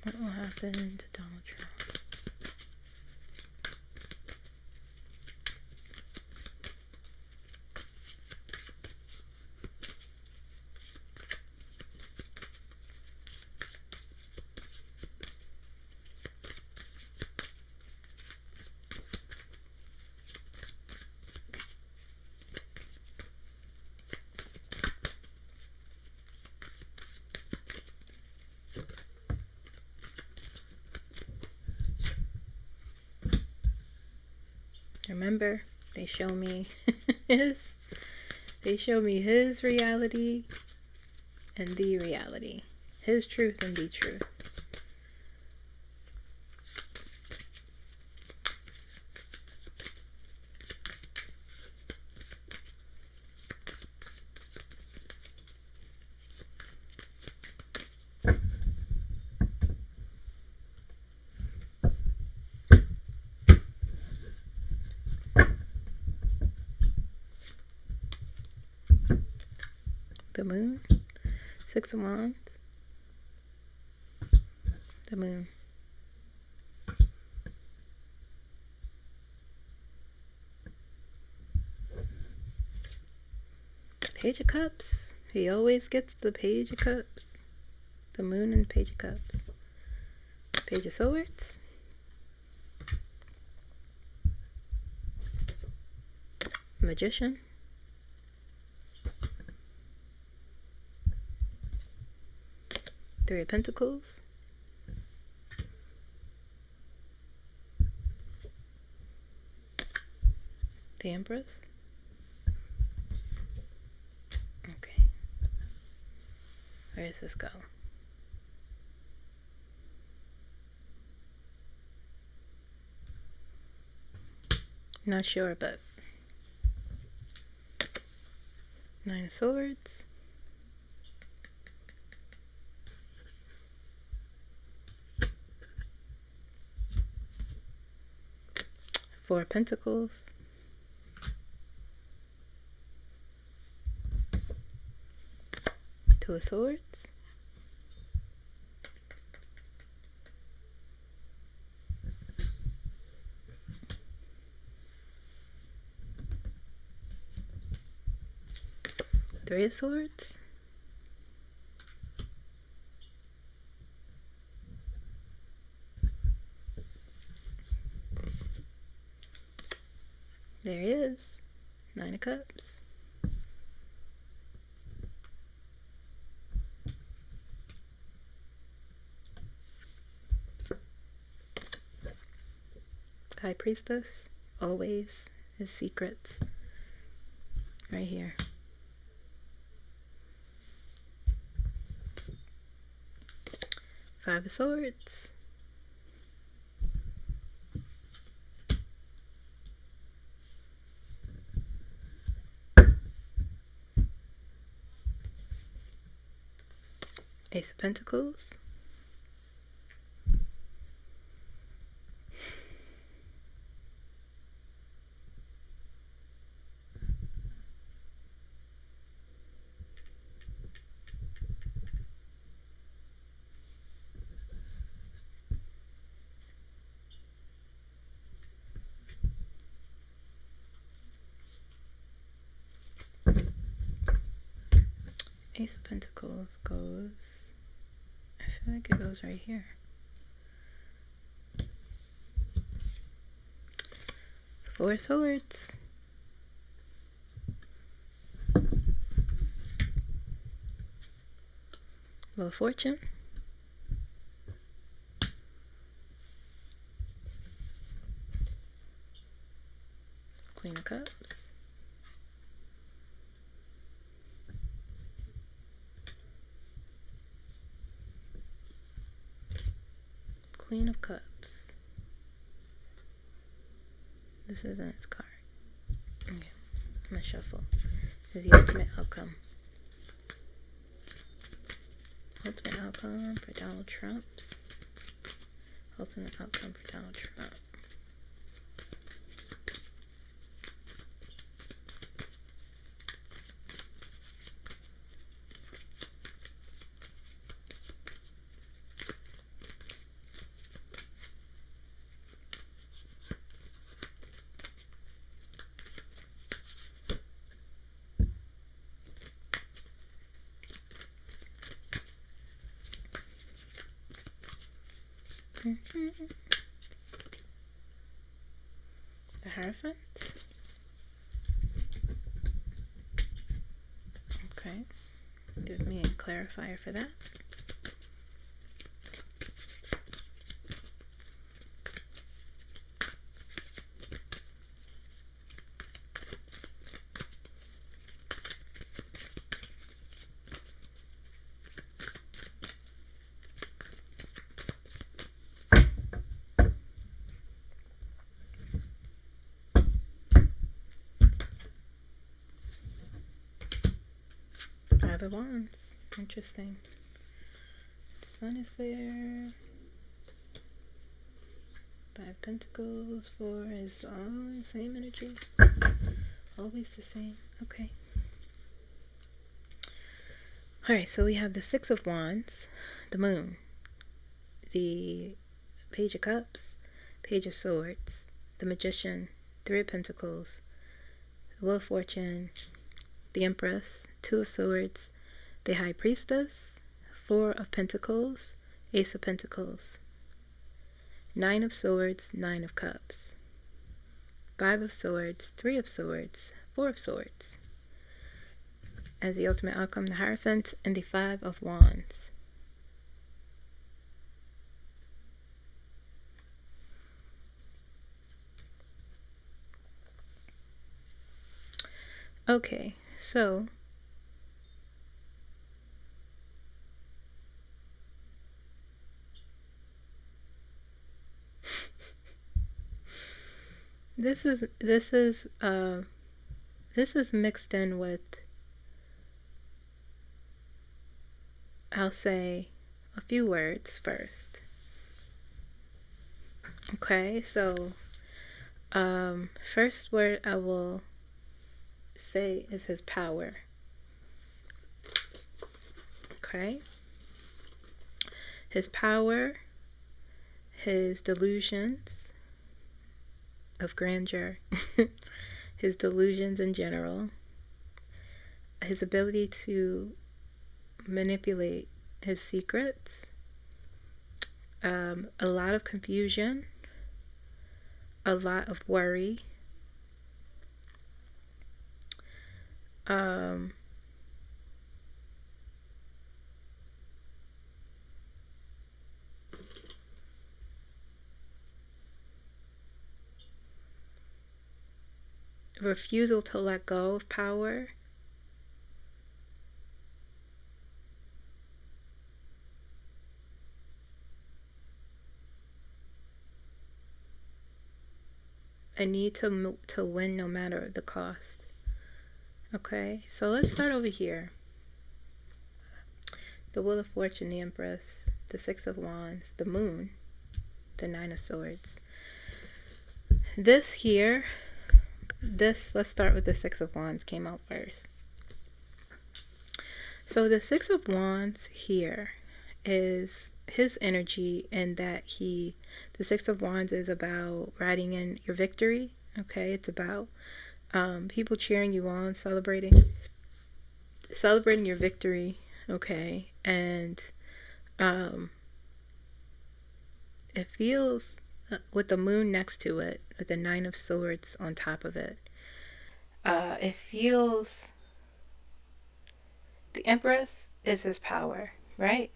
[SPEAKER 1] What will happen to Donald Trump? Remember, they show me his reality and the reality. His truth and the truth. the moon. Six of Wands, the moon. Page of Cups. He always gets the Page of Cups. The moon and Page of Cups. Page of Swords. Magician. Three of Pentacles. The Empress. Okay. Where does this go? Not sure, but Nine of Swords. Four of Pentacles. Two of Swords. Three of Swords. There he is. Nine of Cups. High Priestess. Always his secrets. Right here. Five of Swords. Ace of Pentacles. Ace of Pentacles goes, I feel like it goes right here. Four of Swords. Wheel of Fortune. Queen of Cups. Queen of Cups. This isn't its card. Okay, I'm gonna shuffle. This is the ultimate outcome. Ultimate outcome for Donald Trump's. Ultimate outcome for Donald Trump. The Hierophant. Okay. Give me a clarifier for that. Five of Wands. Interesting. The Sun is there. Five Pentacles. Four is all the same energy. Always the same. Okay. Alright, so we have the Six of Wands, the Moon, the Page of Cups, Page of Swords, the Magician, Three of Pentacles, the Wheel of Fortune, the Empress, Two of Swords, the High Priestess, Four of Pentacles, Ace of Pentacles, Nine of Swords, Nine of Cups, Five of Swords, Three of Swords, Four of Swords. As the ultimate outcome, the Hierophant and the Five of Wands. Okay, so this is mixed in with, I'll say a few words first. Okay, so first word I will say is his power. Okay, his power, his delusions of grandeur, his delusions in general, his ability to manipulate his secrets, a lot of confusion, a lot of worry, refusal to let go of power, a need to win no matter the cost. Okay, so let's start over here. The Wheel of Fortune, the Empress, the Six of Wands, the Moon, the Nine of Swords. This here, let's start with the Six of Wands came out first. So the Six of Wands here is his energy, and that the Six of Wands is about riding in your victory. Okay, it's about people cheering you on, celebrating your victory. Okay, and it feels, with the Moon next to it, with the Nine of Swords on top of it, it feels the Empress is his power, right?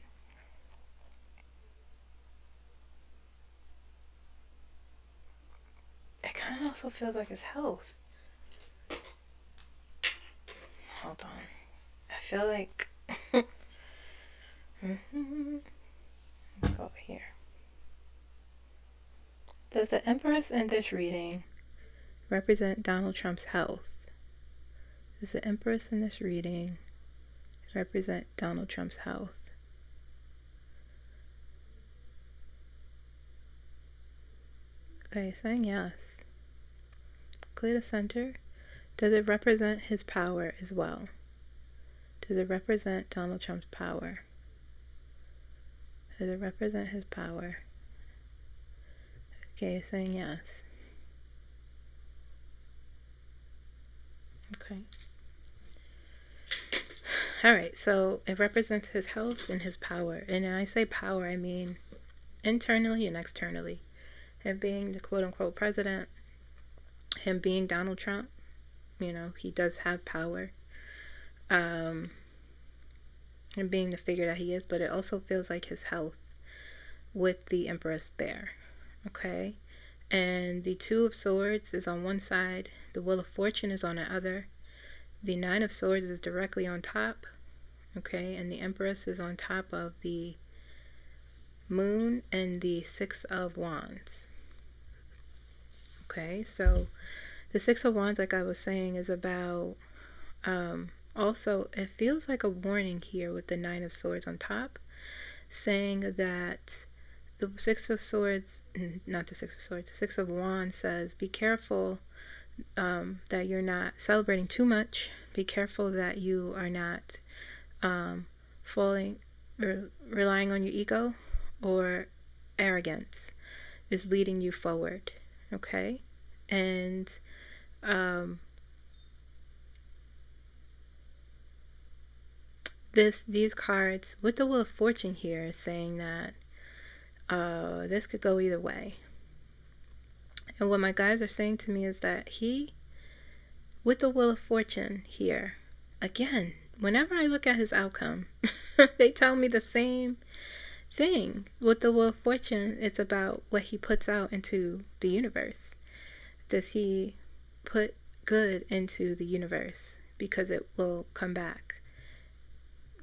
[SPEAKER 1] It kind of also feels like his health. Hold on. I feel like Let's go over here. Does the Empress in this reading represent Donald Trump's health? Does the Empress in this reading represent Donald Trump's health? Okay, saying yes. Clear the center. Does it represent his power as well? Does it represent Donald Trump's power? Does it represent his power? Okay, saying yes. Okay. Alright, so it represents his health and his power. And when I say power, I mean internally and externally. Him being the quote-unquote president, him being Donald Trump, you know, he does have power. And being the figure that he is, but it also feels like his health with the Empress there. Okay, and the Two of Swords is on one side, the Wheel of Fortune is on the other, the Nine of Swords is directly on top. Okay, and the Empress is on top of the Moon and the Six of Wands. Okay, so the Six of Wands, like I was saying, is about also, it feels like a warning here with the Nine of Swords on top, saying that the Six of Swords, not the Six of Swords, the Six of Wands says, be careful that you're not celebrating too much. Be careful that you are not falling, relying on your ego, or arrogance is leading you forward. Okay? And these cards with the Wheel of Fortune here is saying that this could go either way. And what my guides are saying to me is that with the Wheel of Fortune here, again, whenever I look at his outcome, they tell me the same thing. With the Wheel of Fortune, it's about what he puts out into the universe. Does he put good into the universe? Because it will come back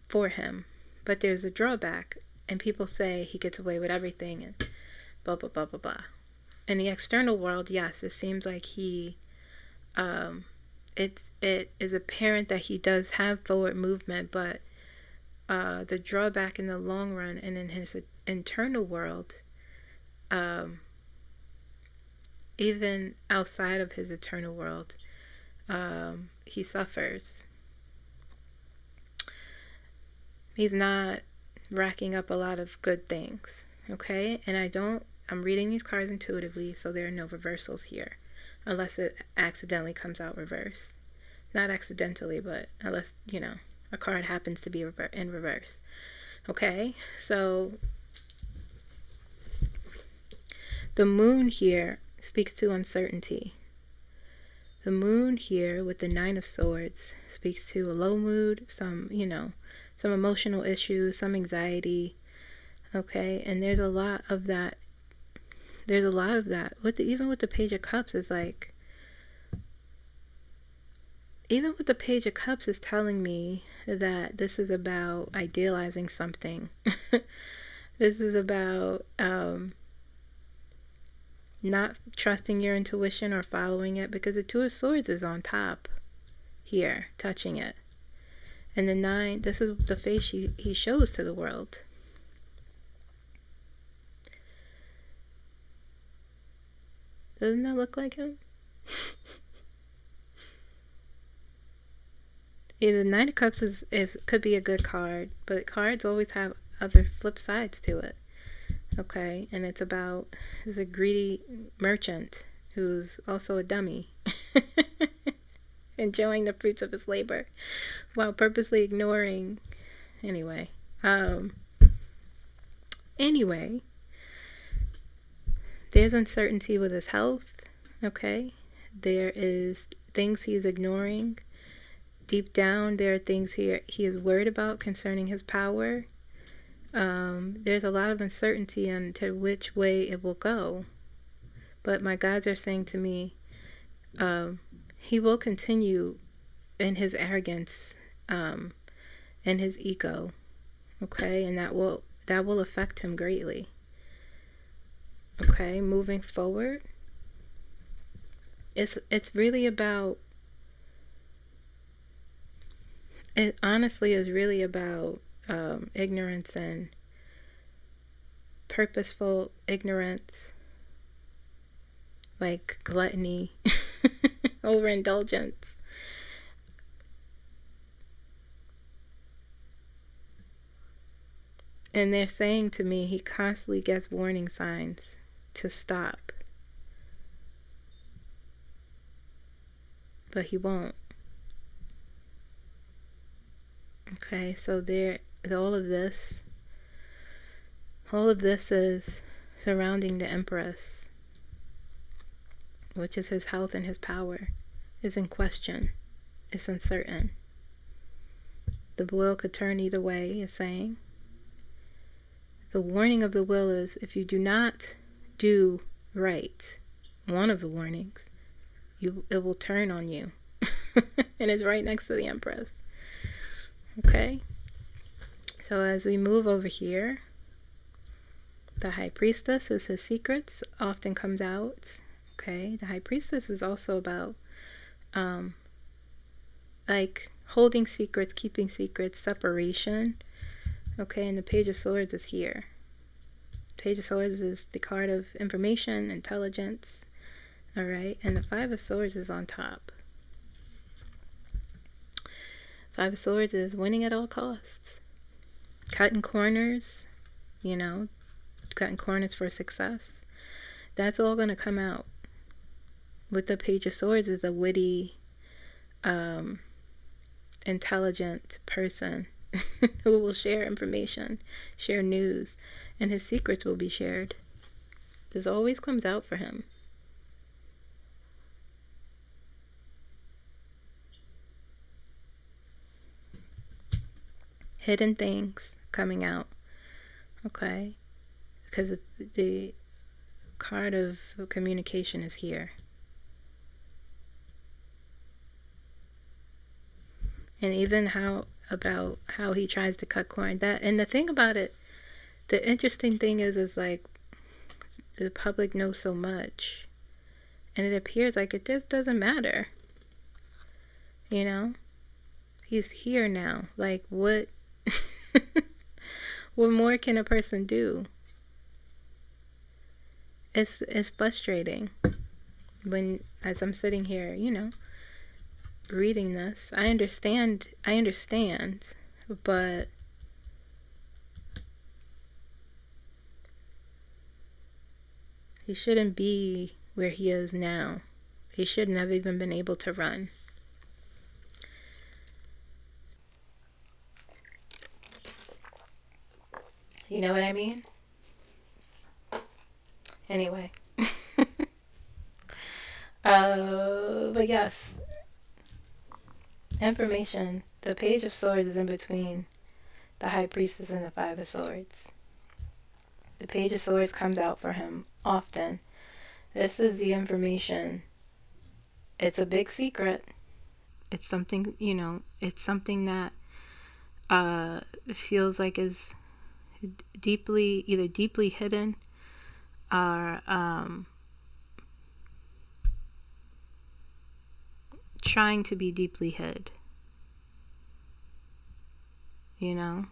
[SPEAKER 1] for him. But there's a drawback, and people say he gets away with everything and blah, blah, blah, blah, blah. In the external world, yes, it seems like it is apparent that he does have forward movement, but the drawback in the long run and in his internal world, even outside of his eternal world, he suffers. He's not racking up a lot of good things, okay? And I'm reading these cards intuitively, so there are no reversals here, unless it accidentally comes out reverse. Not accidentally, but unless, a card happens to be in reverse. Okay, so the moon here speaks to uncertainty. The moon here with the Nine of Swords speaks to a low mood, some emotional issues, some anxiety. Okay, and there's a lot of that. Even with the Page of Cups, is like, even with the Page of Cups is telling me that this is about idealizing something. This is about not trusting your intuition or following it, because the Two of Swords is on top here, touching it. And the Nine, this is the face he shows to the world. Doesn't that look like him? Yeah, the Nine of Cups could be a good card, but cards always have other flip sides to it. Okay, and it's a greedy merchant who's also a dummy, enjoying the fruits of his labor while purposely ignoring. Anyway, there's uncertainty with his health. Okay, there is things he's ignoring. Deep down, there are things he is worried about concerning his power. There's a lot of uncertainty into which way it will go. But my guides are saying to me, he will continue in his arrogance, and his ego. Okay, and that will affect him greatly. Okay, moving forward, it's really about. It honestly is really about ignorance and purposeful ignorance, like gluttony, overindulgence. And they're saying to me he constantly gets warning signs to stop, but he won't. Okay, so all of this is surrounding the Empress, which is his health and his power, is in question. It's uncertain. The wheel could turn either way, is saying. The warning of the wheel is, if you do not do right, one of the warnings, it will turn on you. And it's right next to the Empress. Okay, so as we move over here, the High Priestess is his secrets, often comes out. Okay, the High Priestess is also about like holding secrets, keeping secrets, separation. Okay, and the Page of Swords is here. Page of Swords is the card of information, intelligence. All right, and the Five of Swords is on top. Five of Swords is winning at all costs. cutting corners, you know, cutting corners for success. That's all going to come out. With the Page of Swords is a witty, intelligent person who will share information, share news, and his secrets will be shared. This always comes out for him. Hidden things coming out. Okay? Because the card of communication is here. And even how he tries to cut corn. And the thing about it, the interesting thing is like the public knows so much, and it appears like it just doesn't matter. You know, he's here now. Like what? What more can a person do? It's frustrating when, as I'm sitting here, you know, reading this. I understand, but he shouldn't be where he is now. He shouldn't have even been able to run. You know what I mean? Anyway. But yes. Information. The Page of Swords is in between the High Priestess and the Five of Swords. The Page of Swords comes out for him often. This is the information. It's a big secret. It's something, you know, it's something that feels like is either deeply hidden or trying to be deeply hid. You know?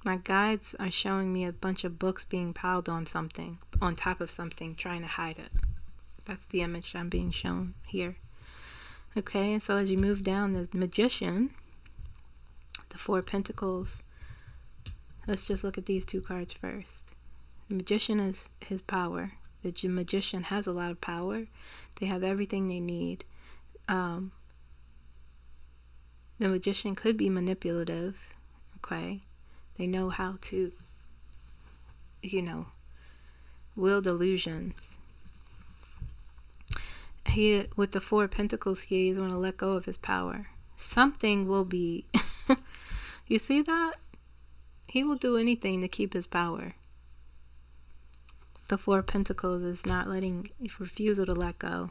[SPEAKER 1] My guides are showing me a bunch of books being piled on something, on top of something, trying to hide it. That's the image I'm being shown here. Okay, and so as you move down, the Magician, the Four of Pentacles. Let's just look at these two cards first. The Magician is his power. The Magician has a lot of power. They have everything they need. The Magician could be manipulative. Okay, they know how to, you know, wield illusions. He, with the Four of Pentacles here, he's going to let go of his power. Something will be, you see that? He will do anything to keep his power. The Four of Pentacles is not letting, refusal to let go.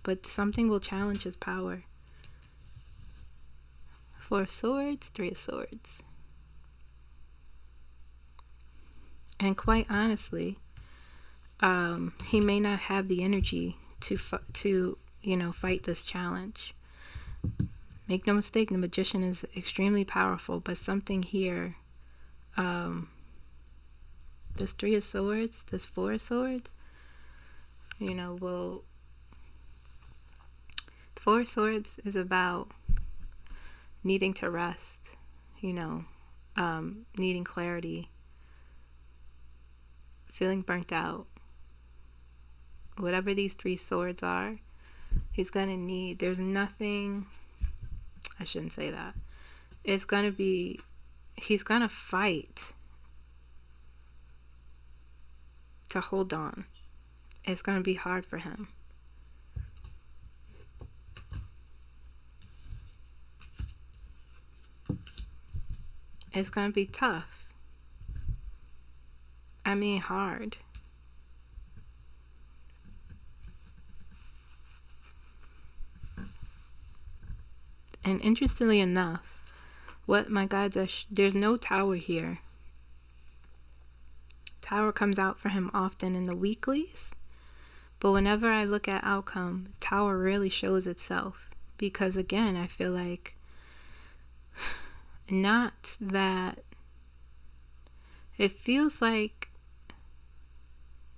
[SPEAKER 1] But something will challenge his power. Four of Swords, Three of Swords. And quite honestly, he may not have the energy to you know, fight this challenge. Make no mistake, the Magician is extremely powerful, but something here, this Three of Swords, this Four of Swords, you know, will, the Four of Swords is about needing to rest, you know, needing clarity, feeling burnt out. Whatever these three swords are, he's going to need, there's nothing, I shouldn't say that. It's going to be, he's going to fight to hold on. It's going to be hard for him. It's going to be tough. I mean hard. And interestingly enough, what my guides are, there's no tower here. Tower comes out for him often in the weeklies. But whenever I look at outcome, tower really shows itself. Because again, I feel like, not that, it feels like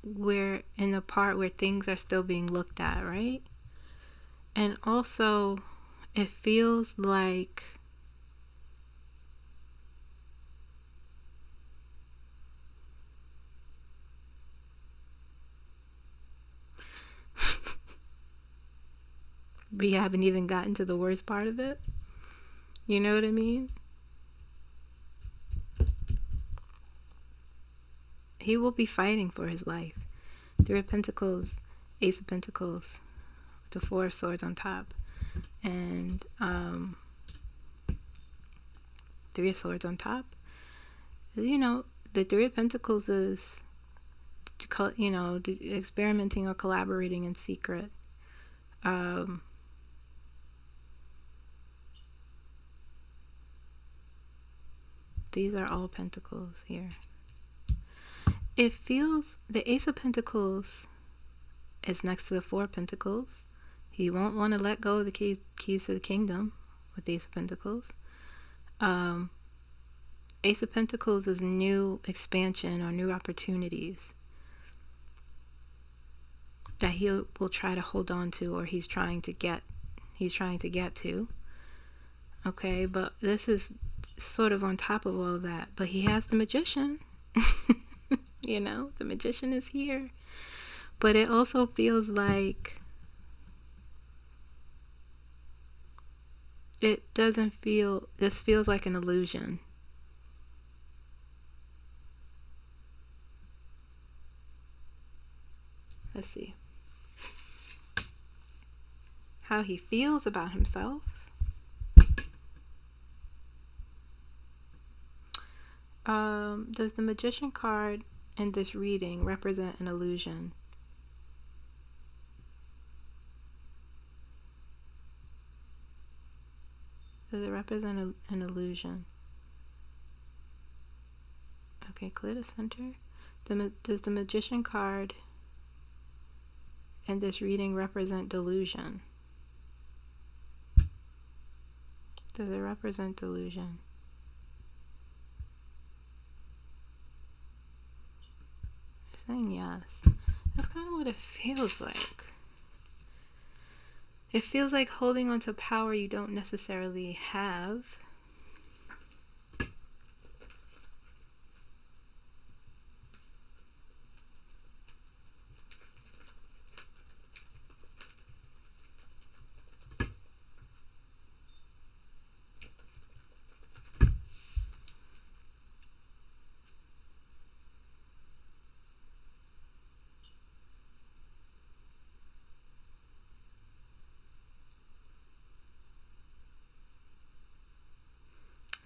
[SPEAKER 1] we're in the part where things are still being looked at, right? And also, It feels like we haven't even gotten to the worst part of it. You know what I mean? He will be fighting for his life. Three of Pentacles, Ace of Pentacles, the Four of Swords on top, and Three of Swords on top. You know, the Three of Pentacles is, you know, experimenting or collaborating in secret. These are all Pentacles here. It feels, the Ace of Pentacles is next to the Four of Pentacles. He won't want to let go of the keys to the kingdom with the Ace of Pentacles. Ace of Pentacles is new expansion or new opportunities that he will try to hold on to, or he's trying to get to. Okay, but this is sort of on top of all of that. But he has the Magician. You know, the Magician is here. But it also feels like it doesn't feel, this feels like an illusion. Let's see how he feels about himself. Does the Magician card in this reading represent an illusion? Does it represent an illusion? Okay, clear the center. Does the Magician card in this reading represent delusion? Does it represent delusion? I'm saying yes. That's kind of what it feels like. It feels like holding on to power you don't necessarily have.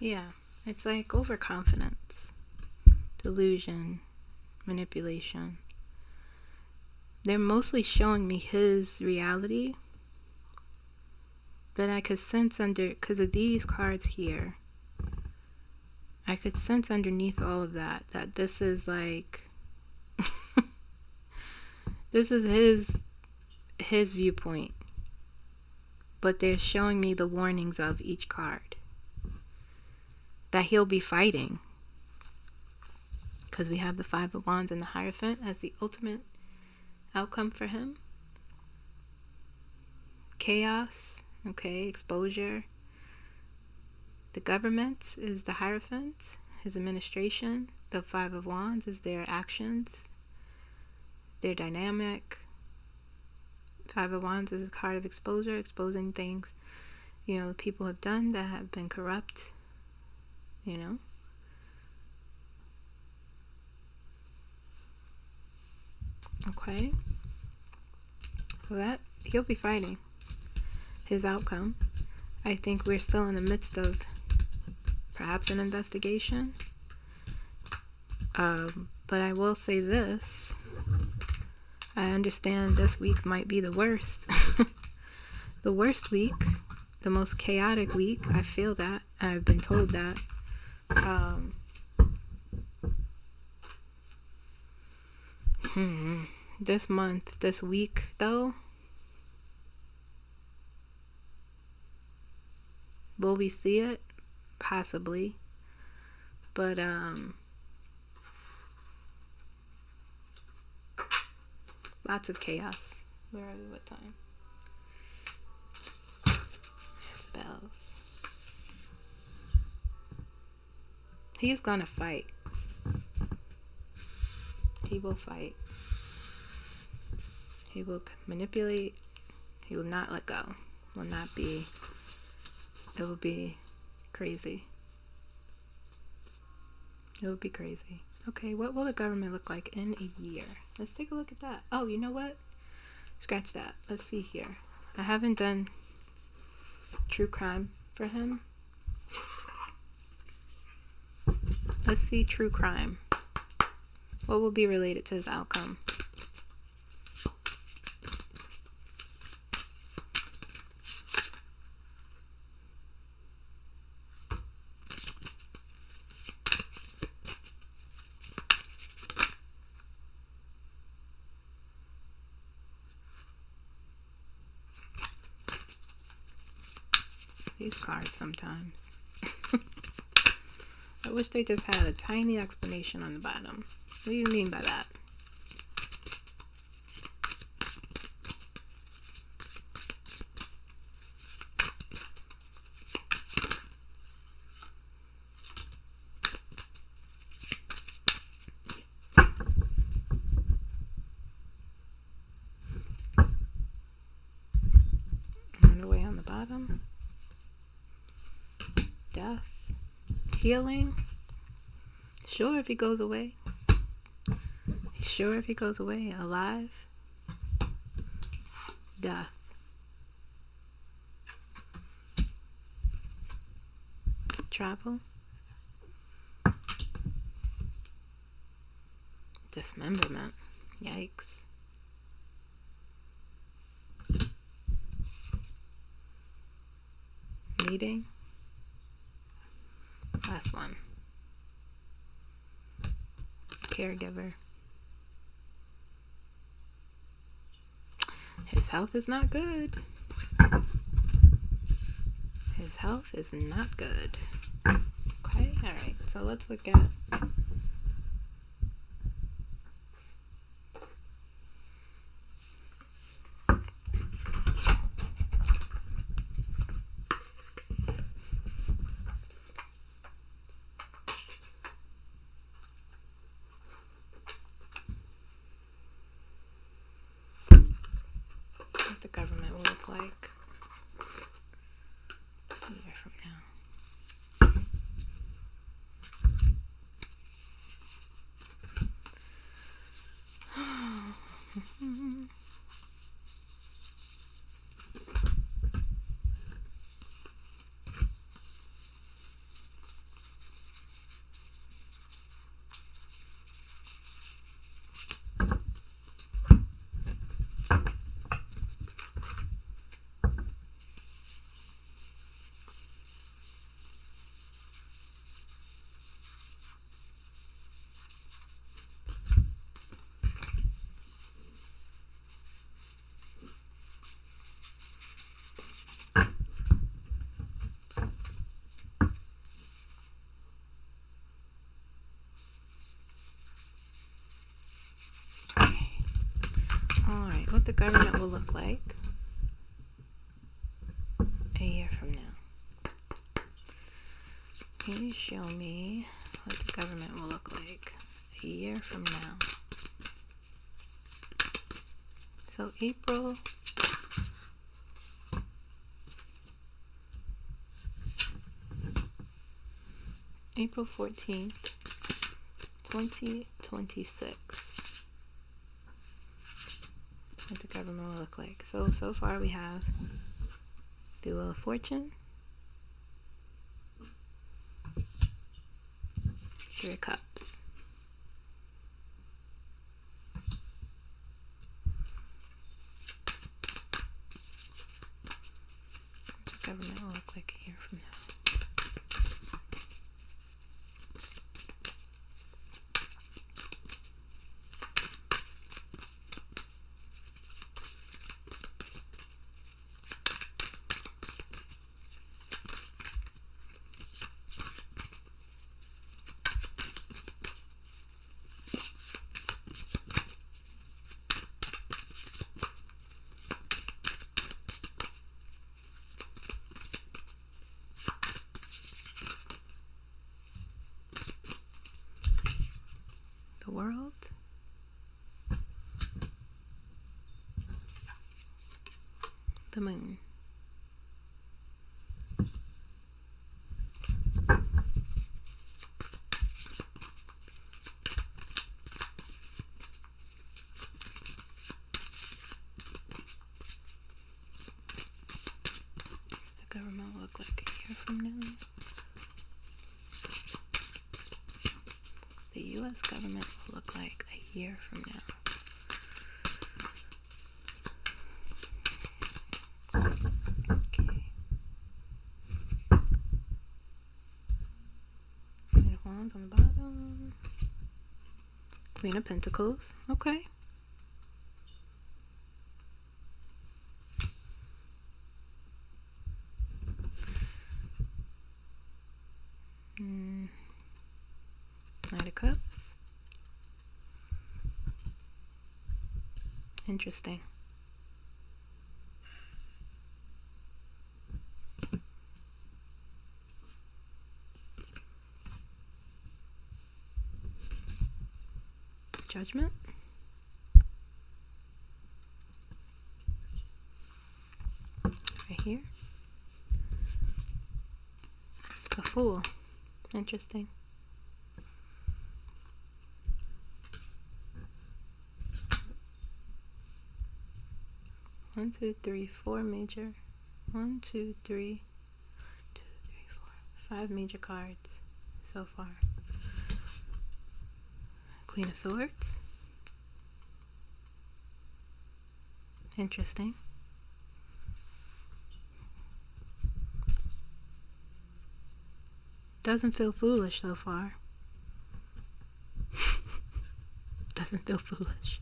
[SPEAKER 1] Yeah, it's like overconfidence, delusion, manipulation. They're mostly showing me his reality, but I could sense because of these cards here, I could sense underneath all of that this is like, this is his viewpoint, but they're showing me the warnings of each card that he'll be fighting, because we have the Five of Wands and the Hierophant as the ultimate outcome for him. Chaos, okay, exposure. The government is the Hierophant, his administration. The Five of Wands is their actions, their dynamic. Five of Wands is a card of exposure, exposing things, you know, people have done that have been corrupt, you know. Okay. So that, he'll be fighting his outcome. I think we're still in the midst of perhaps an investigation. But I will say this. I understand this week might be the worst. The worst week. The most chaotic week. I feel that. I've been told that. This month, this week, though, will we see it? Possibly. But, lots of chaos. Where are we? What time? He's gonna fight. He will fight. He will manipulate. He will not let go. Will not be. It will be crazy. It would be crazy. Okay, what will the government look like in a year? Let's take a look at that. Oh, you know what? Scratch that. Let's see here. I haven't done true crime for him. Let's see true crime. What will be related to his outcome? These cards sometimes. I wish they just had a tiny explanation on the bottom. What do you mean by that? Run away on the bottom. Death. Healing. Sure if he goes away. Sure if he goes away. Alive. Death. Travel. Dismemberment. Yikes. Meeting. Last one. Caregiver. His health is not good. His health is not good. Okay, alright. So let's look at what the government will look like a year from now. Alright, what the government will look like a year from now. Can you show me what the government will look like a year from now? So April 14th, 2026. What the government will look like. So far we have the Wheel of Fortune, Three of Cups, what the government will look like a year from now. the moon. The government will look like a year from now. The U.S. government will look like a year from now. Okay. Queen of Wands on the bottom. Queen of Pentacles. Okay. Knight of Cups. Interesting. Judgment. Right here. The Fool. Interesting. One, two, three, four major. 1, 2, 3, 2, 3, 4, 5 major cards so far. Queen of Swords. Interesting. Doesn't feel foolish so far. Doesn't feel foolish.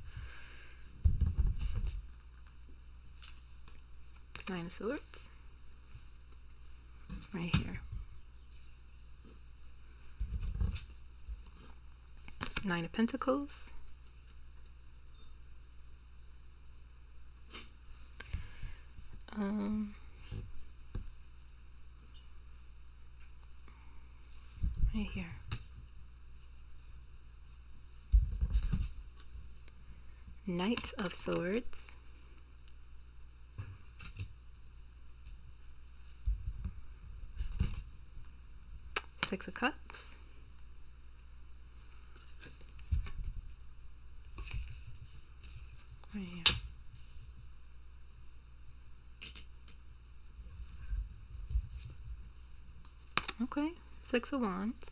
[SPEAKER 1] Nine of Swords. Right here. Nine of Pentacles. Right here. Knight of Swords. Six of Cups. Right here. Okay, Six of Wands.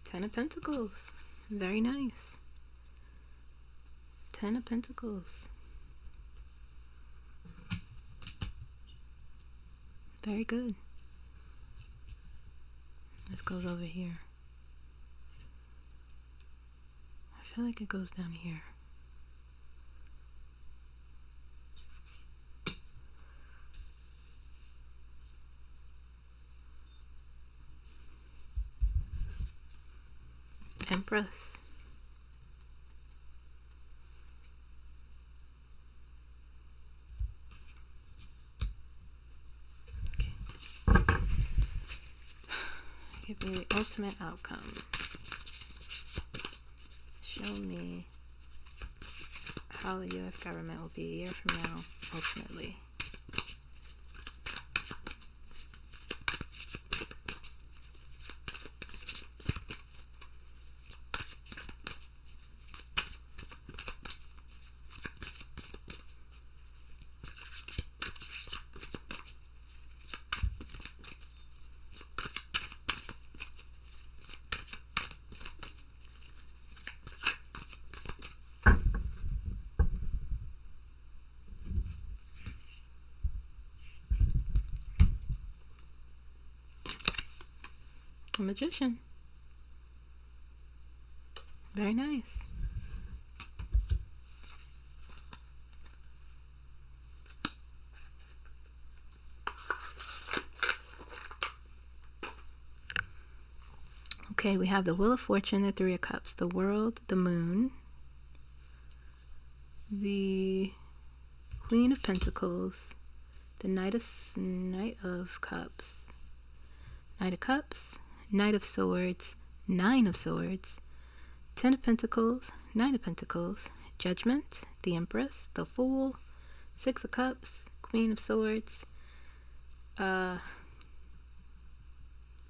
[SPEAKER 1] Ten of Pentacles. Very nice. Ten of Pentacles. Very good. This goes over here. I feel like it goes down here. Empress. Okay. Give me the ultimate outcome. Show me how the U.S. government will be a year from now, ultimately. A Magician. Very nice. Okay, we have the Wheel of Fortune, the Three of Cups, the World, the Moon, the Queen of Pentacles, the Knight of Cups, Knight of Cups, Knight of Swords, Nine of Swords, Ten of Pentacles, Nine of Pentacles, Judgment, the Empress, the Fool, Six of Cups, Queen of Swords,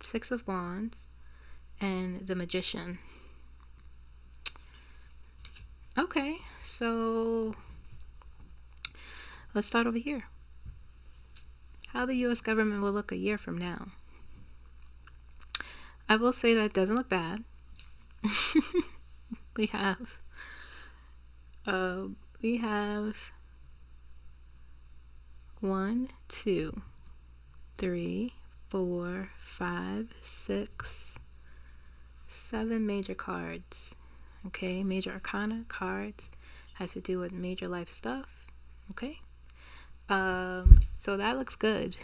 [SPEAKER 1] Six of Wands, and the Magician. Okay, so let's start over here. How the U.S. government will look a year from now. I will say that it doesn't look bad. we have 1, 2, 3, 4, 5, 6, 7 major cards. Okay, major arcana cards has to do with major life stuff. Okay, so that looks good,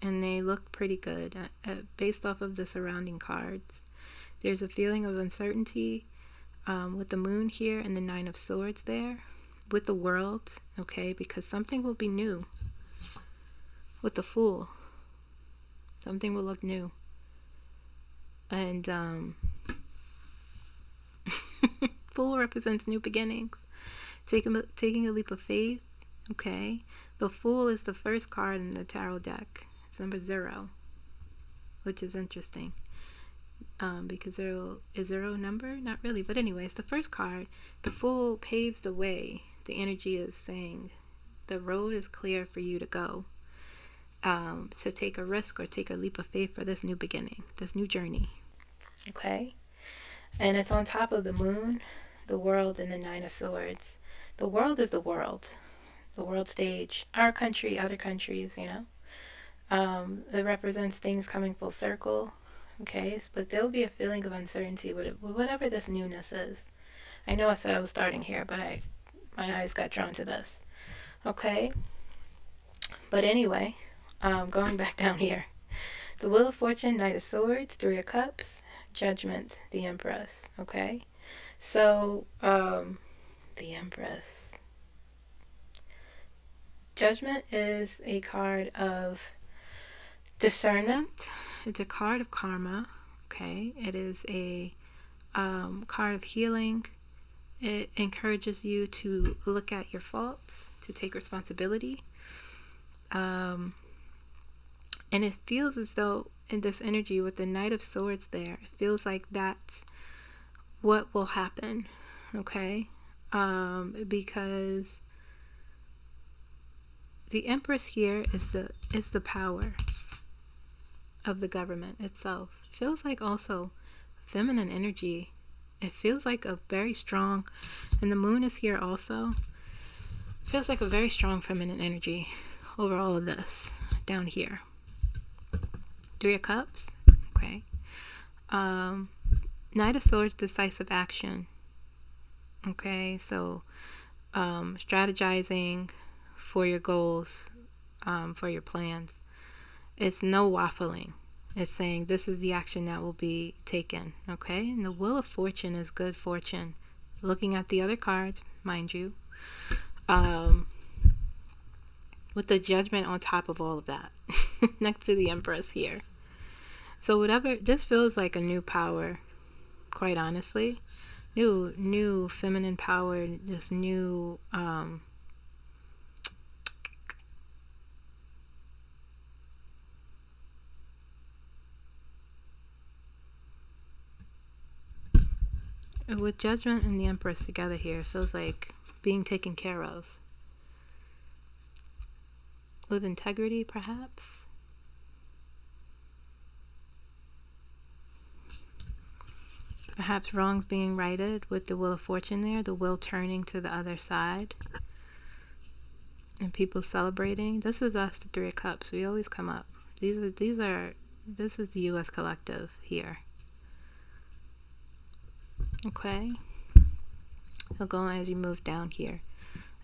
[SPEAKER 1] and they look pretty good based off of the surrounding cards. There's a feeling of uncertainty with the Moon here and the Nine of Swords there, with the World. Okay, because something will be new. With the Fool, something will look new, and Fool represents new beginnings, taking a leap of faith. Okay, the Fool is the first card in the tarot deck. It's number 0, which is interesting, because 0 is 0 number, not really, but anyway, it's the first card. The Fool paves the way. The energy is saying the road is clear for you to go, to take a risk or take a leap of faith for this new beginning, this new journey. Okay, and it's on top of the Moon, the World, and the Nine of Swords. The world is the world stage, our country, other countries, you know. It represents things coming full circle. Okay, but there'll be a feeling of uncertainty with whatever this newness is. I know I said I was starting here, but my eyes got drawn to this. Okay, but anyway, going back down here, the Wheel of Fortune, Knight of Swords, Three of Cups, Judgment, the Empress. Okay, so the Empress. Judgment is a card of discernment. It's a card of karma. Okay, it is a card of healing. It encourages you to look at your faults, to take responsibility, and it feels as though in this energy with the Knight of Swords there, it feels like that's what will happen. Okay, because the Empress here is the power of the government itself. It feels like also feminine energy. It feels like a very strong, and the Moon is here also. It feels like a very strong feminine energy over all of this down here. Three of Cups. Okay. Knight of Swords, decisive action. Okay, so strategizing for your goals, for your plans. It's no waffling. It's saying this is the action that will be taken. Okay, and the Wheel of Fortune is good fortune. Looking at the other cards, mind you, with the Judgment on top of all of that, next to the Empress here. So whatever, this feels like a new power, quite honestly. New feminine power, this new with Judgment and the Empress together here, it feels like being taken care of. With integrity, perhaps. Perhaps wrongs being righted with the Wheel of Fortune there, the wheel turning to the other side. And people celebrating. This is us, the Three of Cups. We always come up. This is the U.S. collective here. Okay, so going as you move down here,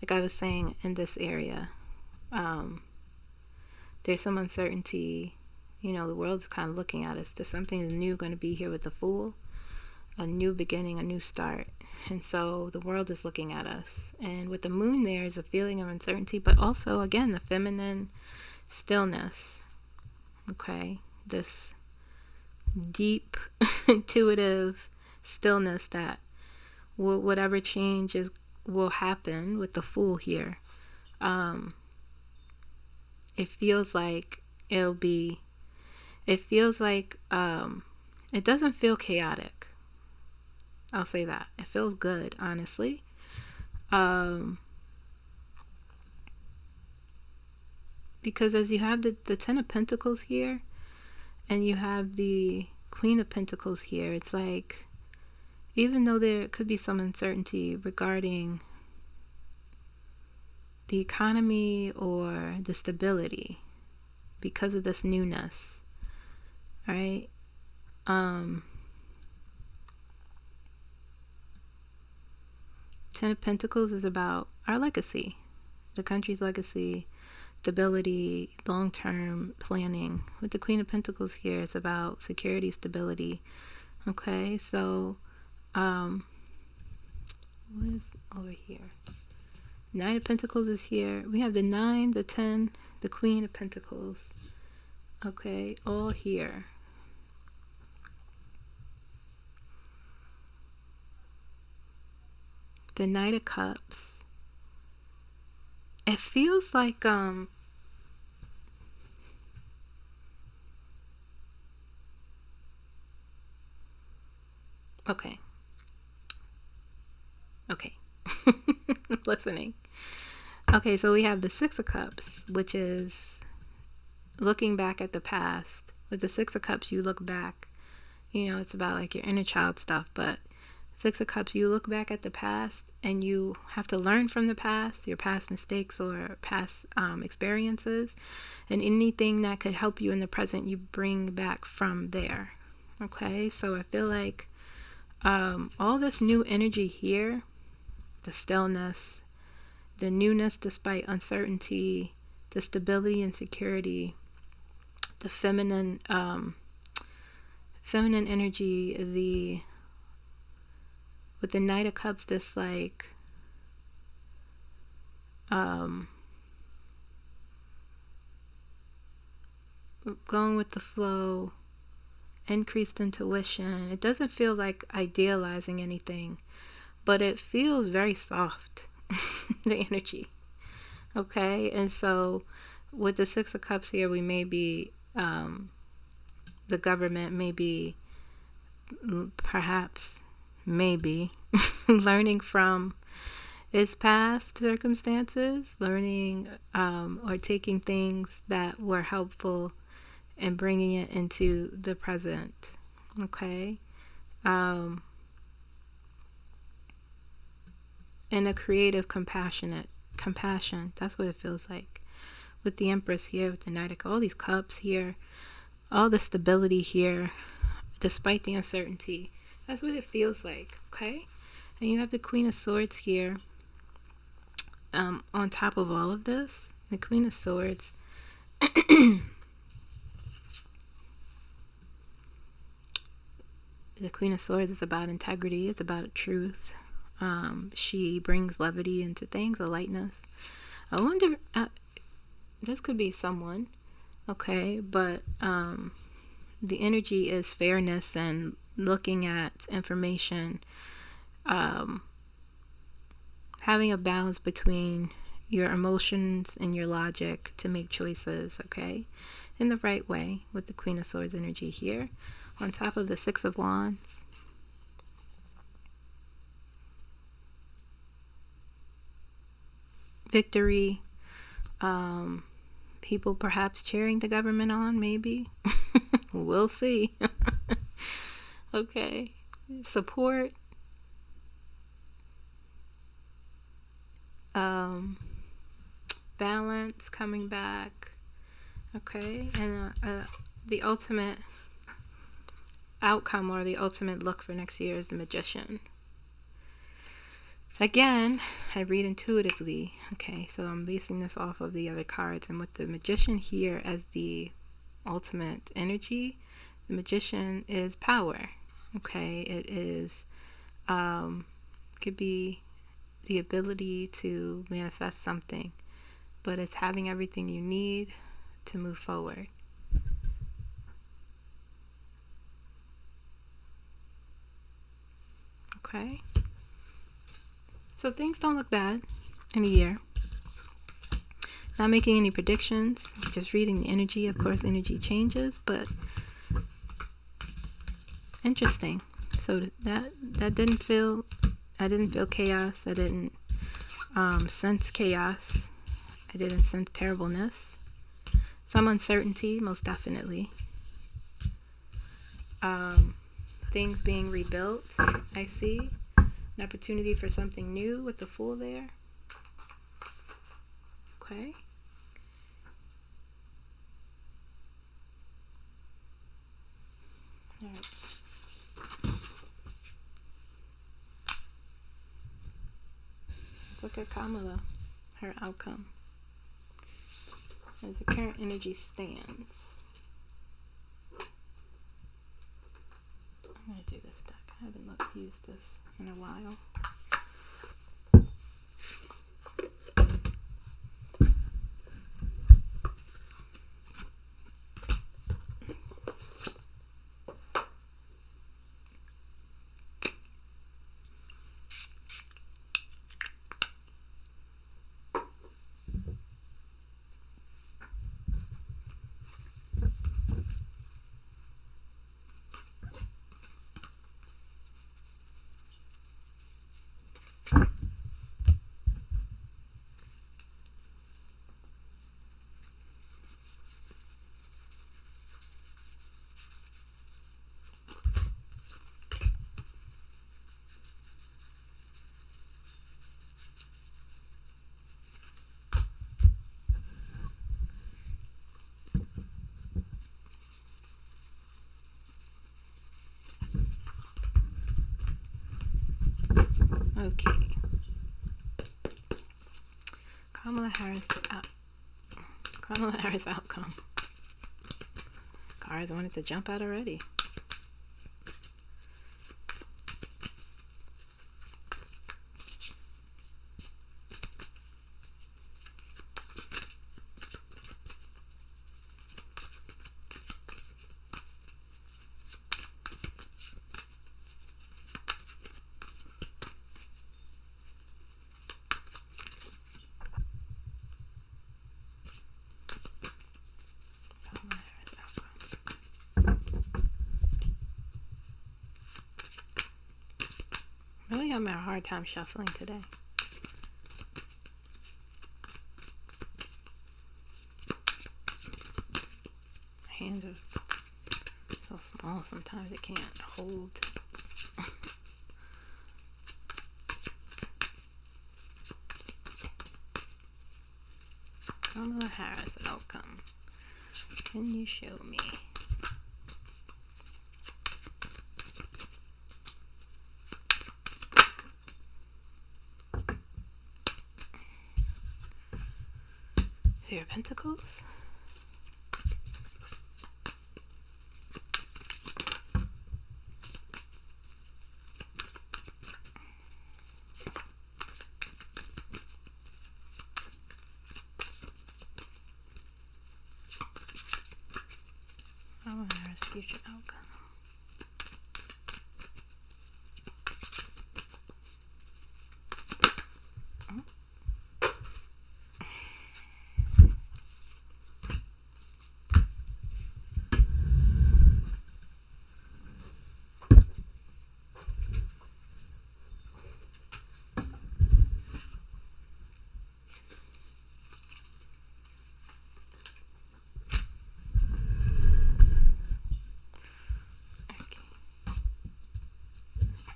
[SPEAKER 1] like I was saying, in this area, there's some uncertainty. You know, the world's kind of looking at us. There's something new going to be here with the Fool. a new beginning, a new start. And so the world is looking at us. And with the moon there is a feeling of uncertainty, but also, again, the feminine stillness. Okay? This deep, intuitive stillness that whatever changes will happen with the Fool here. It feels like it doesn't feel chaotic. I'll say that. It feels good, honestly. Because as you have the Ten of Pentacles here, and you have the Queen of Pentacles here, it's like, even though there could be some uncertainty regarding the economy or the stability because of this newness, right? Ten of Pentacles is about our legacy, the country's legacy, stability, long-term planning. With the Queen of Pentacles here, it's about security, stability. Okay, so what is over here? Nine of Pentacles is here. We have the 9, the 10, the Queen of Pentacles. Okay, all here. The Knight of Cups. It feels like okay. Listening. Okay, so we have the Six of Cups, which is looking back at the past. With the Six of Cups, you look back. You know, it's about like your inner child stuff, but Six of Cups, you look back at the past and you have to learn from the past, your past mistakes or past experiences, and anything that could help you in the present, you bring back from there. Okay, so I feel like all this new energy here, the stillness, the newness despite uncertainty, the stability and security, the feminine energy, with the Knight of Cups, this like going with the flow, increased intuition. It doesn't feel like idealizing anything, but it feels very soft, the energy. Okay, and so with the Six of Cups here, we may be the government may be perhaps maybe learning from its past circumstances, learning or taking things that were helpful and bringing it into the present. Okay, and a creative compassion, that's what it feels like with the Empress here, with the Knight of all these cups here, all the stability here despite the uncertainty. That's what it feels like. Okay, and you have the Queen of Swords here on top of all of this. The Queen of Swords the Queen of Swords is about integrity, it's about truth. She brings levity into things, a lightness. I wonder, this could be someone, okay, but the energy is fairness and looking at information, having a balance between your emotions and your logic to make choices, okay, in the right way, with the Queen of Swords energy here on top of the Six of Wands. Victory, people perhaps cheering the government on, maybe. We'll see. Okay, support, balance coming back. Okay, and the ultimate outcome or the ultimate look for next year is the Magician. Again, I read intuitively. Okay, so I'm basing this off of the other cards, and with the Magician here as the ultimate energy, the Magician is power. Okay, it is could be the ability to manifest something, but it's having everything you need to move forward. Okay, so things don't look bad in a year. Not making any predictions, just reading the energy. Of course, energy changes, but interesting. So that didn't feel, I didn't feel chaos. I didn't sense chaos. I didn't sense terribleness. Some uncertainty, most definitely. Things being rebuilt, I see. An opportunity for something new with the Fool there. Okay. All right. Let's look at Kamala, her outcome. As the current energy stands. I'm going to do this deck. I haven't used this in a while. Okay. Kamala Harris outcome. Cards wanted to jump out already. Really having a hard time shuffling today. My hands are so small sometimes I can't hold. Kamala Harris outcome. Can you show me? Three of Pentacles. Harris future outcome.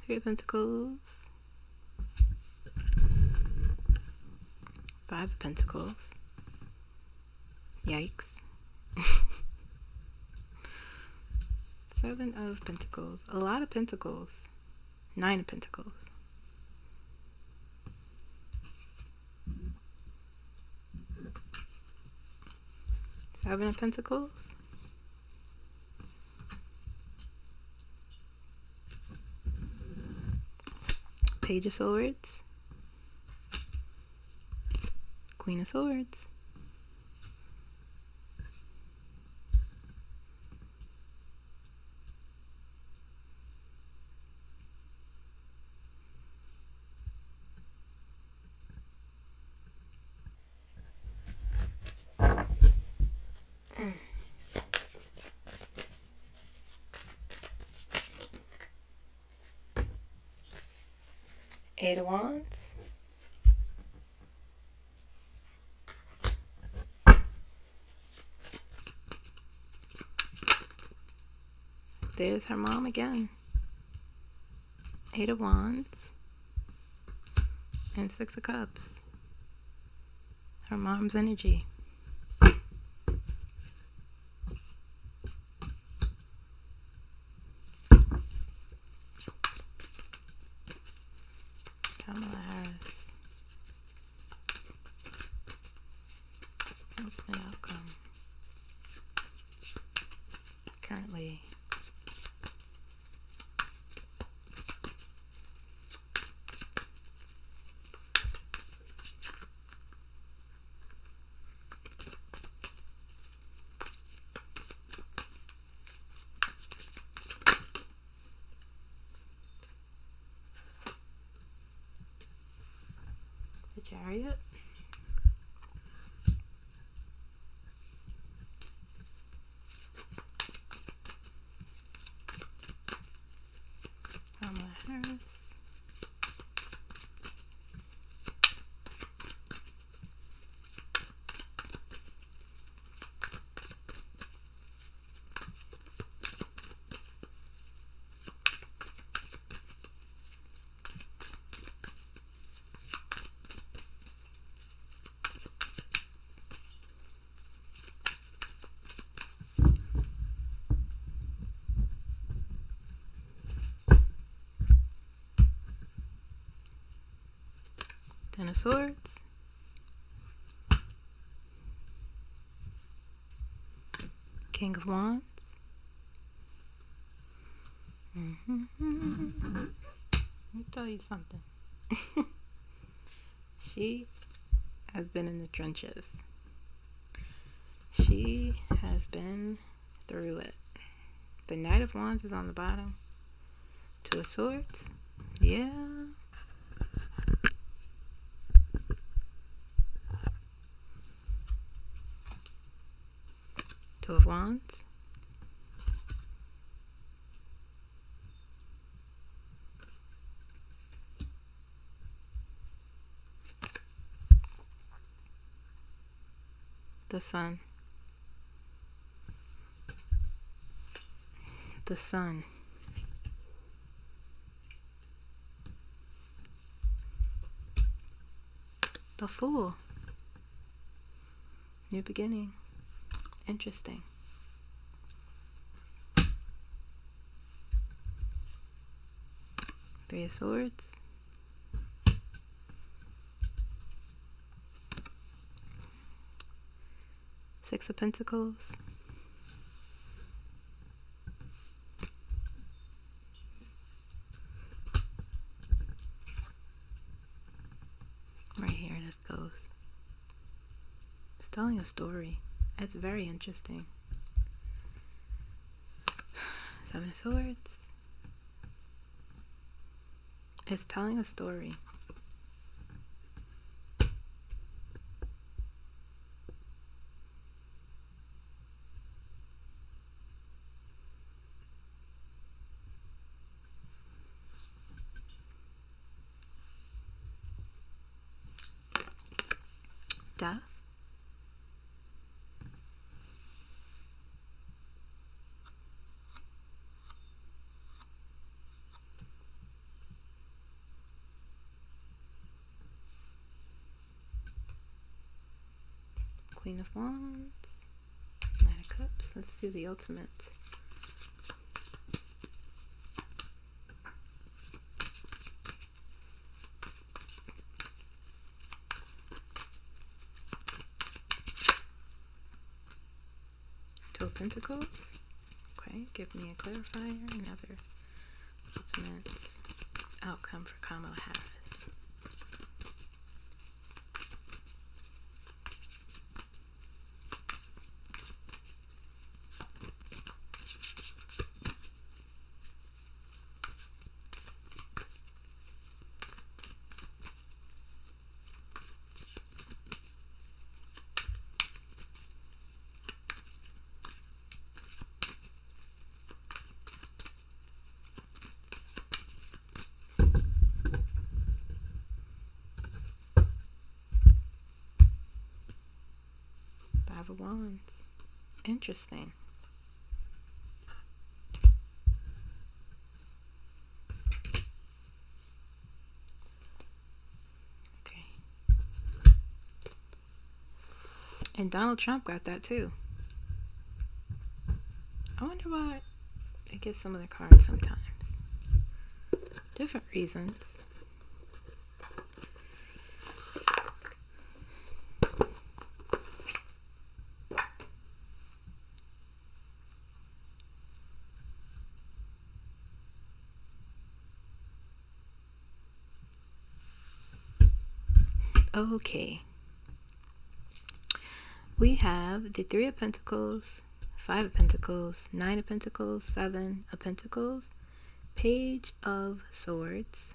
[SPEAKER 1] Three of Pentacles. Five of Pentacles. Yikes. Seven of Pentacles. A lot of Pentacles. Nine of Pentacles. Seven of Pentacles. Page of Swords, Queen of Swords, Eight of Wands, there's her mom again. Eight of Wands and Six of Cups. Her mom's energy. Kamala Harris. Ultimate outcome. Currently. The Chariot. Kamala Harris. Ten of Swords, King of Wands. Let me tell you something. She has been in the trenches. She has been through it. The Knight of Wands is on the bottom. Two of Swords. Yeah. Two of Wands. The Sun. The Sun. The Fool. New beginning. Interesting. Three of Swords. Six of Pentacles. Right here, this goes. It's telling a story. It's very interesting. Seven of Swords. It's telling a story. Death. Queen of Wands. Nine of Cups. Let's do the ultimate. Two of Pentacles. Okay, give me a clarifier. Another ultimate. outcome for Kamala Harris. Five of Wands. Interesting. Okay. And Donald Trump got that too. I wonder why they get some of the cards sometimes. Different reasons. Okay. We have the Three of Pentacles, Five of Pentacles, Nine of Pentacles, Seven of Pentacles, Page of Swords,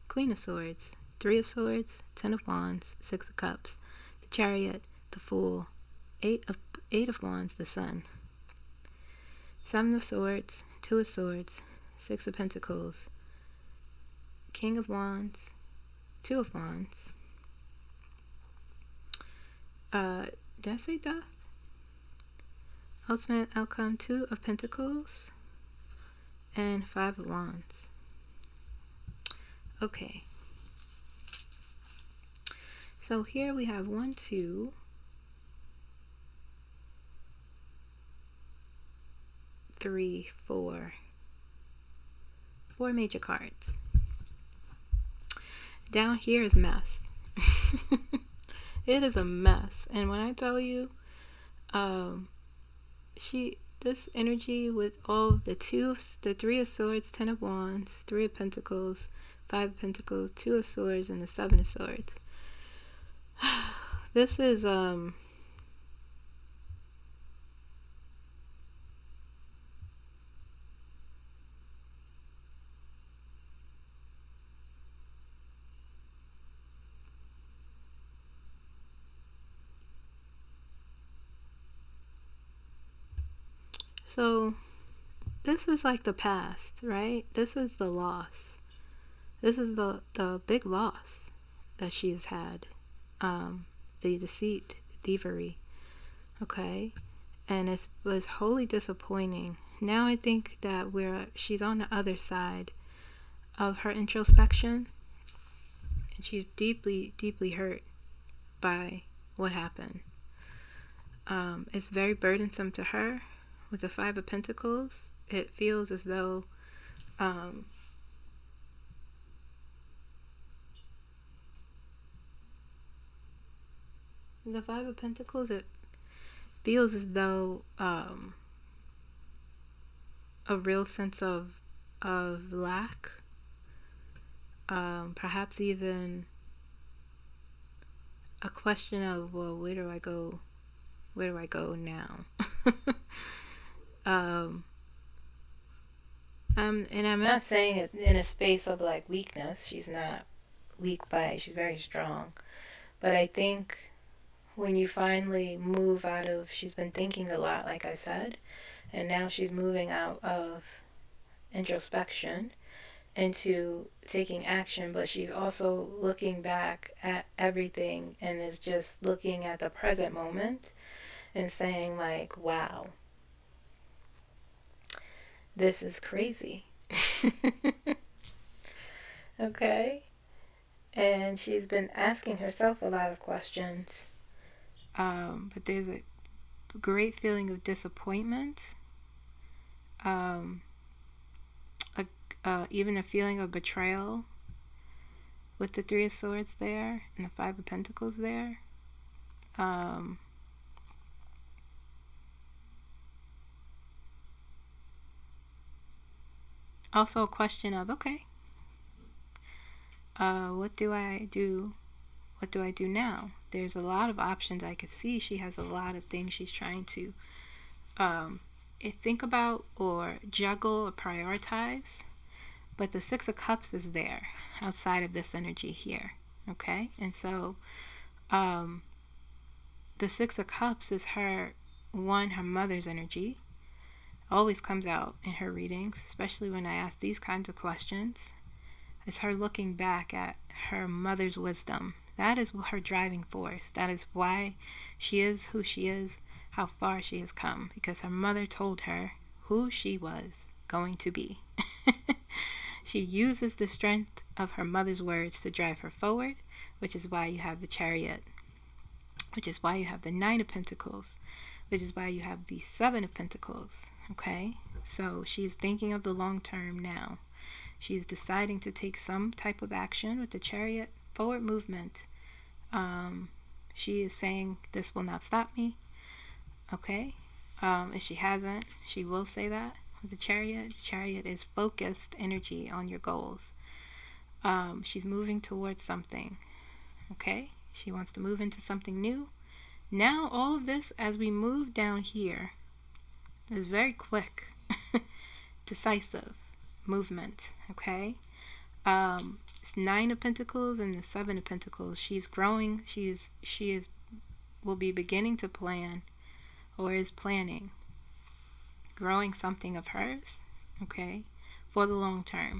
[SPEAKER 1] Queen of Swords, Three of Swords, Ten of Wands, Six of Cups, the Chariot, the Fool, Eight of Wands, the Sun, Seven of Swords, Two of Swords, Six of Pentacles, King of Wands, Two of Wands. Did I say Death? Ultimate outcome, Two of Pentacles and Five of Wands. Okay. So here we have 1, 2, 3, 4 major cards. Down here is mess. It is a mess. And when I tell you, this energy with all of the Three of Swords, Ten of Wands, Three of Pentacles, Five of Pentacles, Two of Swords, and the Seven of Swords. This is so this is like the past, right? This is the loss. This is the big loss that she has had. The deceit, thievery. Okay? And it was wholly disappointing. Now I think that she's on the other side of her introspection. And she's deeply, deeply hurt by what happened. It's very burdensome to her. With the Five of Pentacles, it feels as though the Five of Pentacles, it feels as though a real sense of lack, perhaps even a question of, well, where do I go now? And I'm not saying it in a space of like weakness. She's not weak she's very strong. But I think when you finally move out of, she's been thinking a lot, like I said, and now she's moving out of introspection into taking action, but she's also looking back at everything and is just looking at the present moment and saying like, wow, this is crazy. Okay? And she's been asking herself a lot of questions. But there's a great feeling of disappointment. Even a feeling of betrayal with the Three of Swords there and the Five of Pentacles there. Also a question of, okay, what do I do? What do I do now? There's a lot of options I could see. She has a lot of things she's trying to think about or juggle or prioritize. But the Six of Cups is there outside of this energy here. Okay? And so the Six of Cups is her mother's energy. Always comes out in her readings, especially when I ask these kinds of questions. It's her looking back at her mother's wisdom. That is her driving force. That is why she is who she is, how far she has come, because her mother told her who she was going to be. She uses the strength of her mother's words to drive her forward, which is why you have the Chariot, which is why you have the Nine of Pentacles, which is why you have the Seven of Pentacles. Okay? So she is thinking of the long term now. She is deciding to take some type of action with the Chariot, forward movement. She is saying, this will not stop me. Okay? If she hasn't, she will say that. With the Chariot is focused energy on your goals. She's moving towards something. Okay? She wants to move into something new. Now, all of this, as we move down here, is very quick, decisive movement. Okay? It's Nine of Pentacles and the Seven of Pentacles. She's growing. Will be beginning to plan, or is planning, growing something of hers. Okay, for the long term.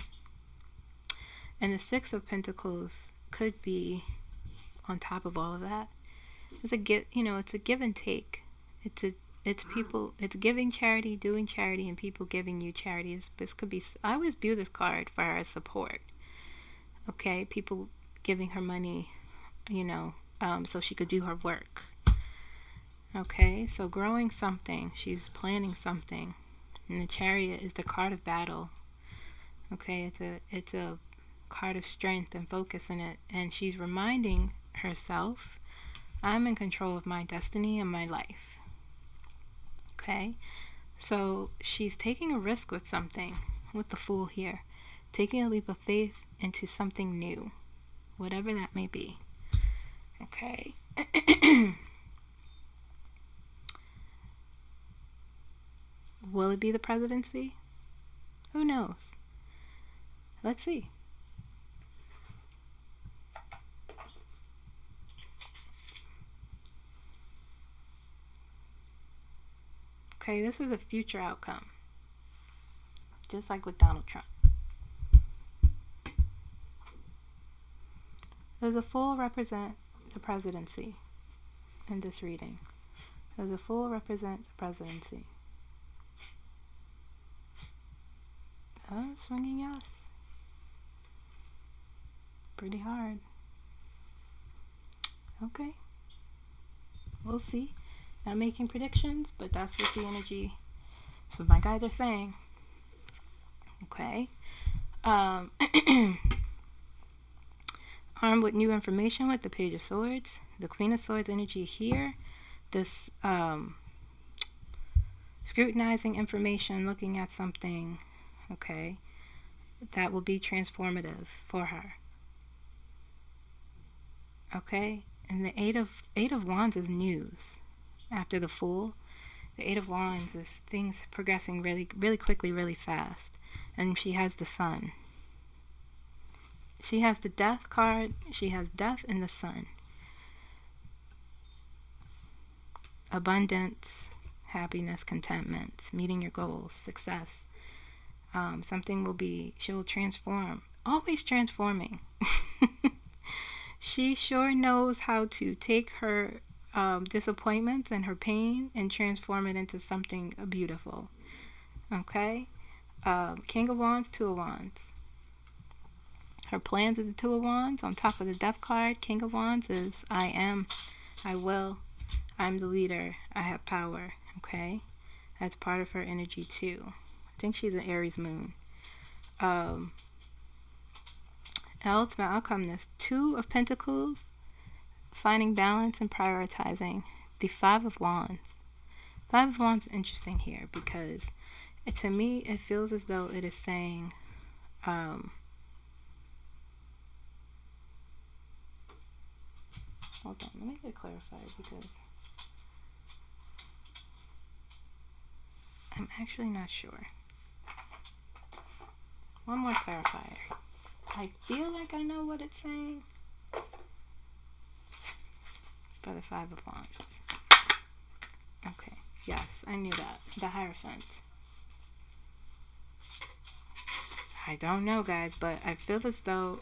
[SPEAKER 1] And the Six of Pentacles could be on top of all of that. It's a give and take. It's giving charity, doing charity, and people giving you charity. This could be. I always view this card for her as support. Okay, people giving her money, so she could do her work. Okay, so growing something, she's planning something, and the Chariot is the card of battle. Okay, it's a card of strength and focus in it, and she's reminding herself, I'm in control of my destiny and my life. Okay, so she's taking a risk with something, with the Fool here, taking a leap of faith into something new, whatever that may be. Okay. Will it be the presidency? Who knows? Let's see. Okay, this is a future outcome. Just like with Donald Trump. Does a Fool represent the presidency in this reading? Does a Fool represent the presidency? Oh, swinging yes. Pretty hard. Okay. We'll see. Not making predictions, but that's what the energy, that's what my guides are saying. Okay. Armed with new information with the Page of Swords, the Queen of Swords energy here, this scrutinizing information, looking at something, okay, that will be transformative for her. Okay, and the Eight of Wands is news. After the Fool, the Eight of Wands is things progressing really, really quickly, really fast. And she has the Sun. She has the Death card. She has Death and the Sun. Abundance, happiness, contentment, meeting your goals, success. She'll transform. Always transforming. She sure knows how to take her disappointments and her pain and transform it into something beautiful. Okay? King of Wands, Two of Wands. Her plans is the Two of Wands. On top of the Death card, King of Wands is I am, I will, I'm the leader, I have power. Okay? That's part of her energy too. I think she's an Aries moon. Ultimate outcome, this Two of Pentacles, finding balance and prioritizing. The Five of Wands. Five of Wands is interesting here because to me it feels as though it is saying Hold on, let me get clarified because I'm actually not sure. One more clarifier. I feel like I know what it's saying for the Five of Wands. Okay, yes, I knew that. The Hierophant. I don't know, guys, but I feel as though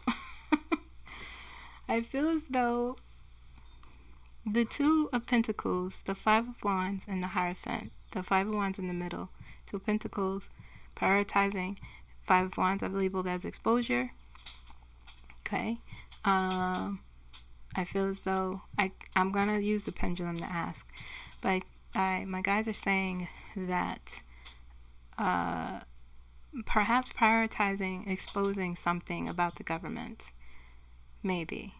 [SPEAKER 1] the Two of Pentacles, the Five of Wands, and the Hierophant, the Five of Wands in the middle, Two of Pentacles, prioritizing. Five of Wands I've labeled as exposure. Okay. I feel as though I'm going to use the pendulum to ask. But my guides are saying that perhaps prioritizing exposing something about the government. Maybe.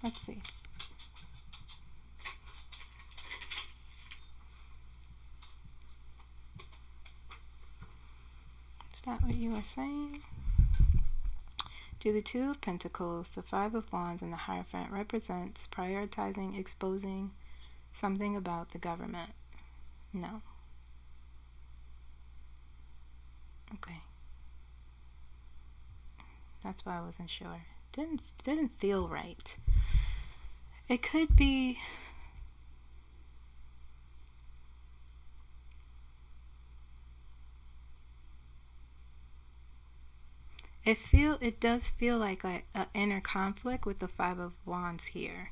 [SPEAKER 1] Let's see. Is that what you are saying? Do the Two of Pentacles, the Five of Wands, and the Hierophant represents prioritizing, exposing something about the government? No. Okay. That's why I wasn't sure. Didn't feel right. It could be it does feel like an inner conflict with the Five of Wands here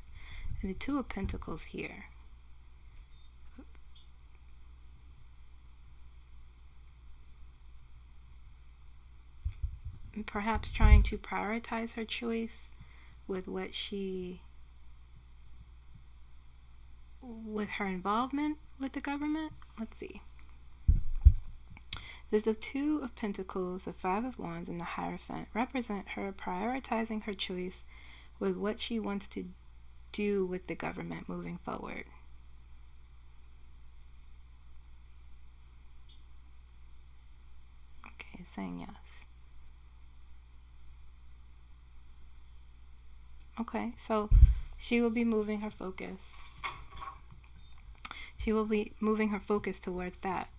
[SPEAKER 1] and the Two of Pentacles here. And perhaps trying to prioritize her choice with her involvement with the government. Let's see. There's the Two of Pentacles, the Five of Wands, and the Hierophant represent her prioritizing her choice with what she wants to do with the government moving forward. Okay, saying yes. Okay, so she will be moving her focus. She will be moving her focus towards that.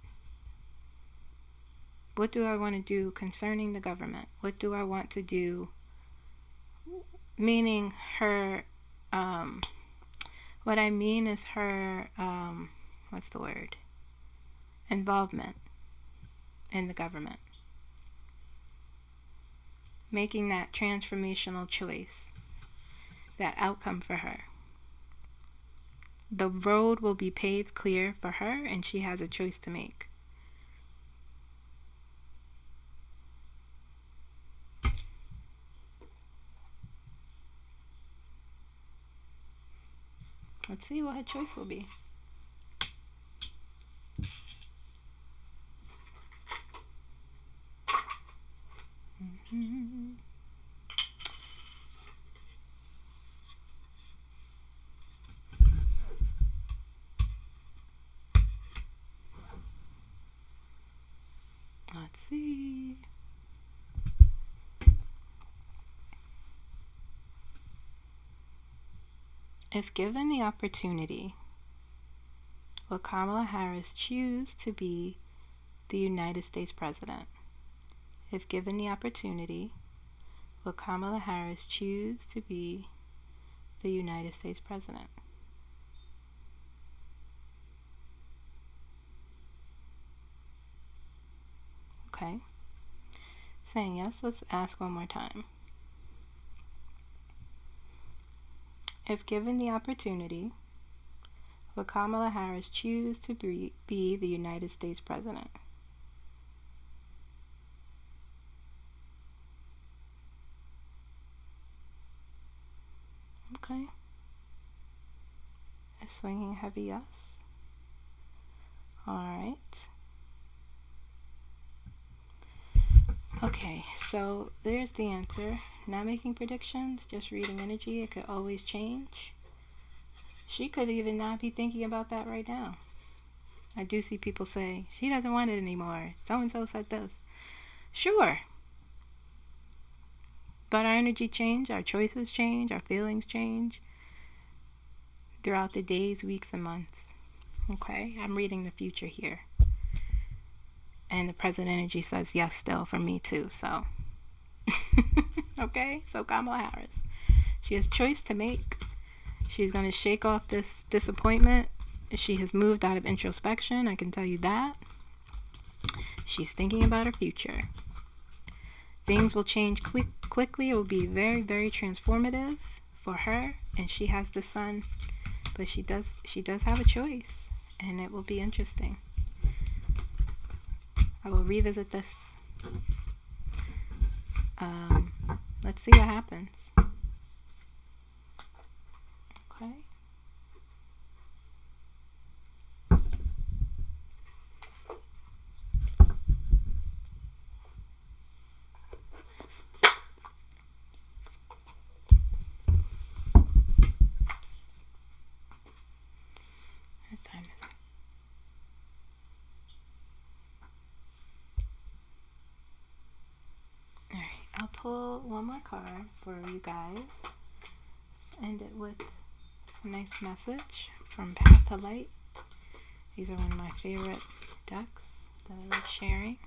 [SPEAKER 1] What do I want to do concerning the government? What do I want to do? Meaning her, what I mean is her, what's the word? Involvement in the government. Making that transformational choice, that outcome for her. The road will be paved clear for her, and she has a choice to make. Let's see what her choice will be. Let's see. If given the opportunity, will Kamala Harris choose to be the United States President? If given the opportunity, will Kamala Harris choose to be the United States President? Okay. Saying yes, let's ask one more time. If given the opportunity, will Kamala Harris choose to be the United States President? Okay. A swinging heavy yes. Alright. Okay, so there's the answer. Not making predictions, just reading energy. It could always change. She could even not be thinking about that right now. I do see people say, she doesn't want it anymore. So-and-so said this. Sure. But our energy change, our choices change, our feelings change throughout the days, weeks, and months. Okay? I'm reading the future here. And the present energy says yes still for me too, so. Okay? So Kamala Harris. She has choice to make. She's going to shake off this disappointment. She has moved out of introspection, I can tell you that. She's thinking about her future. Things will change quickly. It will be very, very transformative for her. And she has the sun. But she does have a choice. And it will be interesting. I will revisit this. Let's see what happens. Okay. What time is it? Alright, I'll pull one more card for you guys. Let's end it with a nice message from Path to Light. These are one of my favorite decks that I love sharing.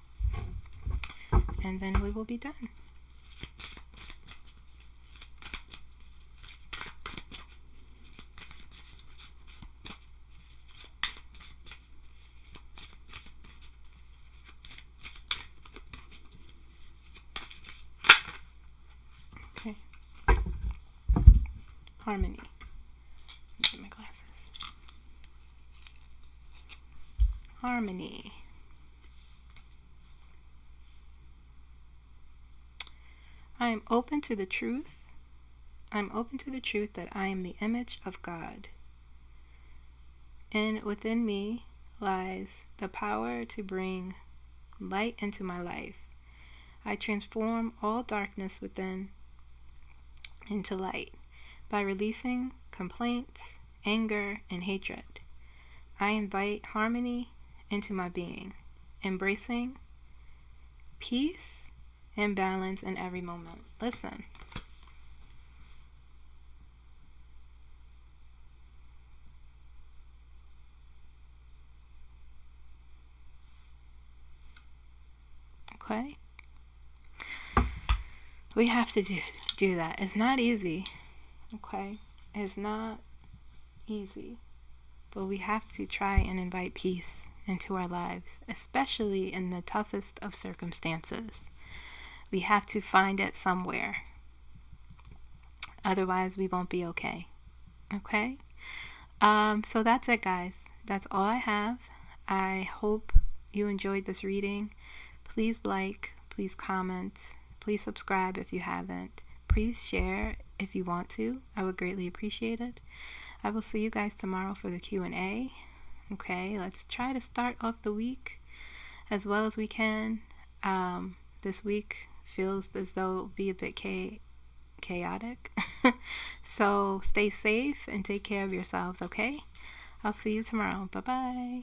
[SPEAKER 1] And then we will be done. Okay. Harmony. Get my glasses. Harmony. I am open to the truth. I'm open to the truth that I am the image of God. And within me lies the power to bring light into my life. I transform all darkness within into light by releasing complaints, anger, and hatred. I invite harmony into my being, embracing peace and balance in every moment. Listen. Okay? We have to do that. It's not easy. Okay? It's not easy. But we have to try and invite peace into our lives, especially in the toughest of circumstances. We have to find it somewhere. Otherwise, we won't be okay. Okay? So that's it, guys. That's all I have. I hope you enjoyed this reading. Please like, please comment, please subscribe if you haven't. Please share if you want to. I would greatly appreciate it. I will see you guys tomorrow for the Q&A. Okay, let's try to start off the week as well as we can. This week feels as though it'll be a bit chaotic. So stay safe and take care of yourselves, okay? I'll see you tomorrow. Bye-bye.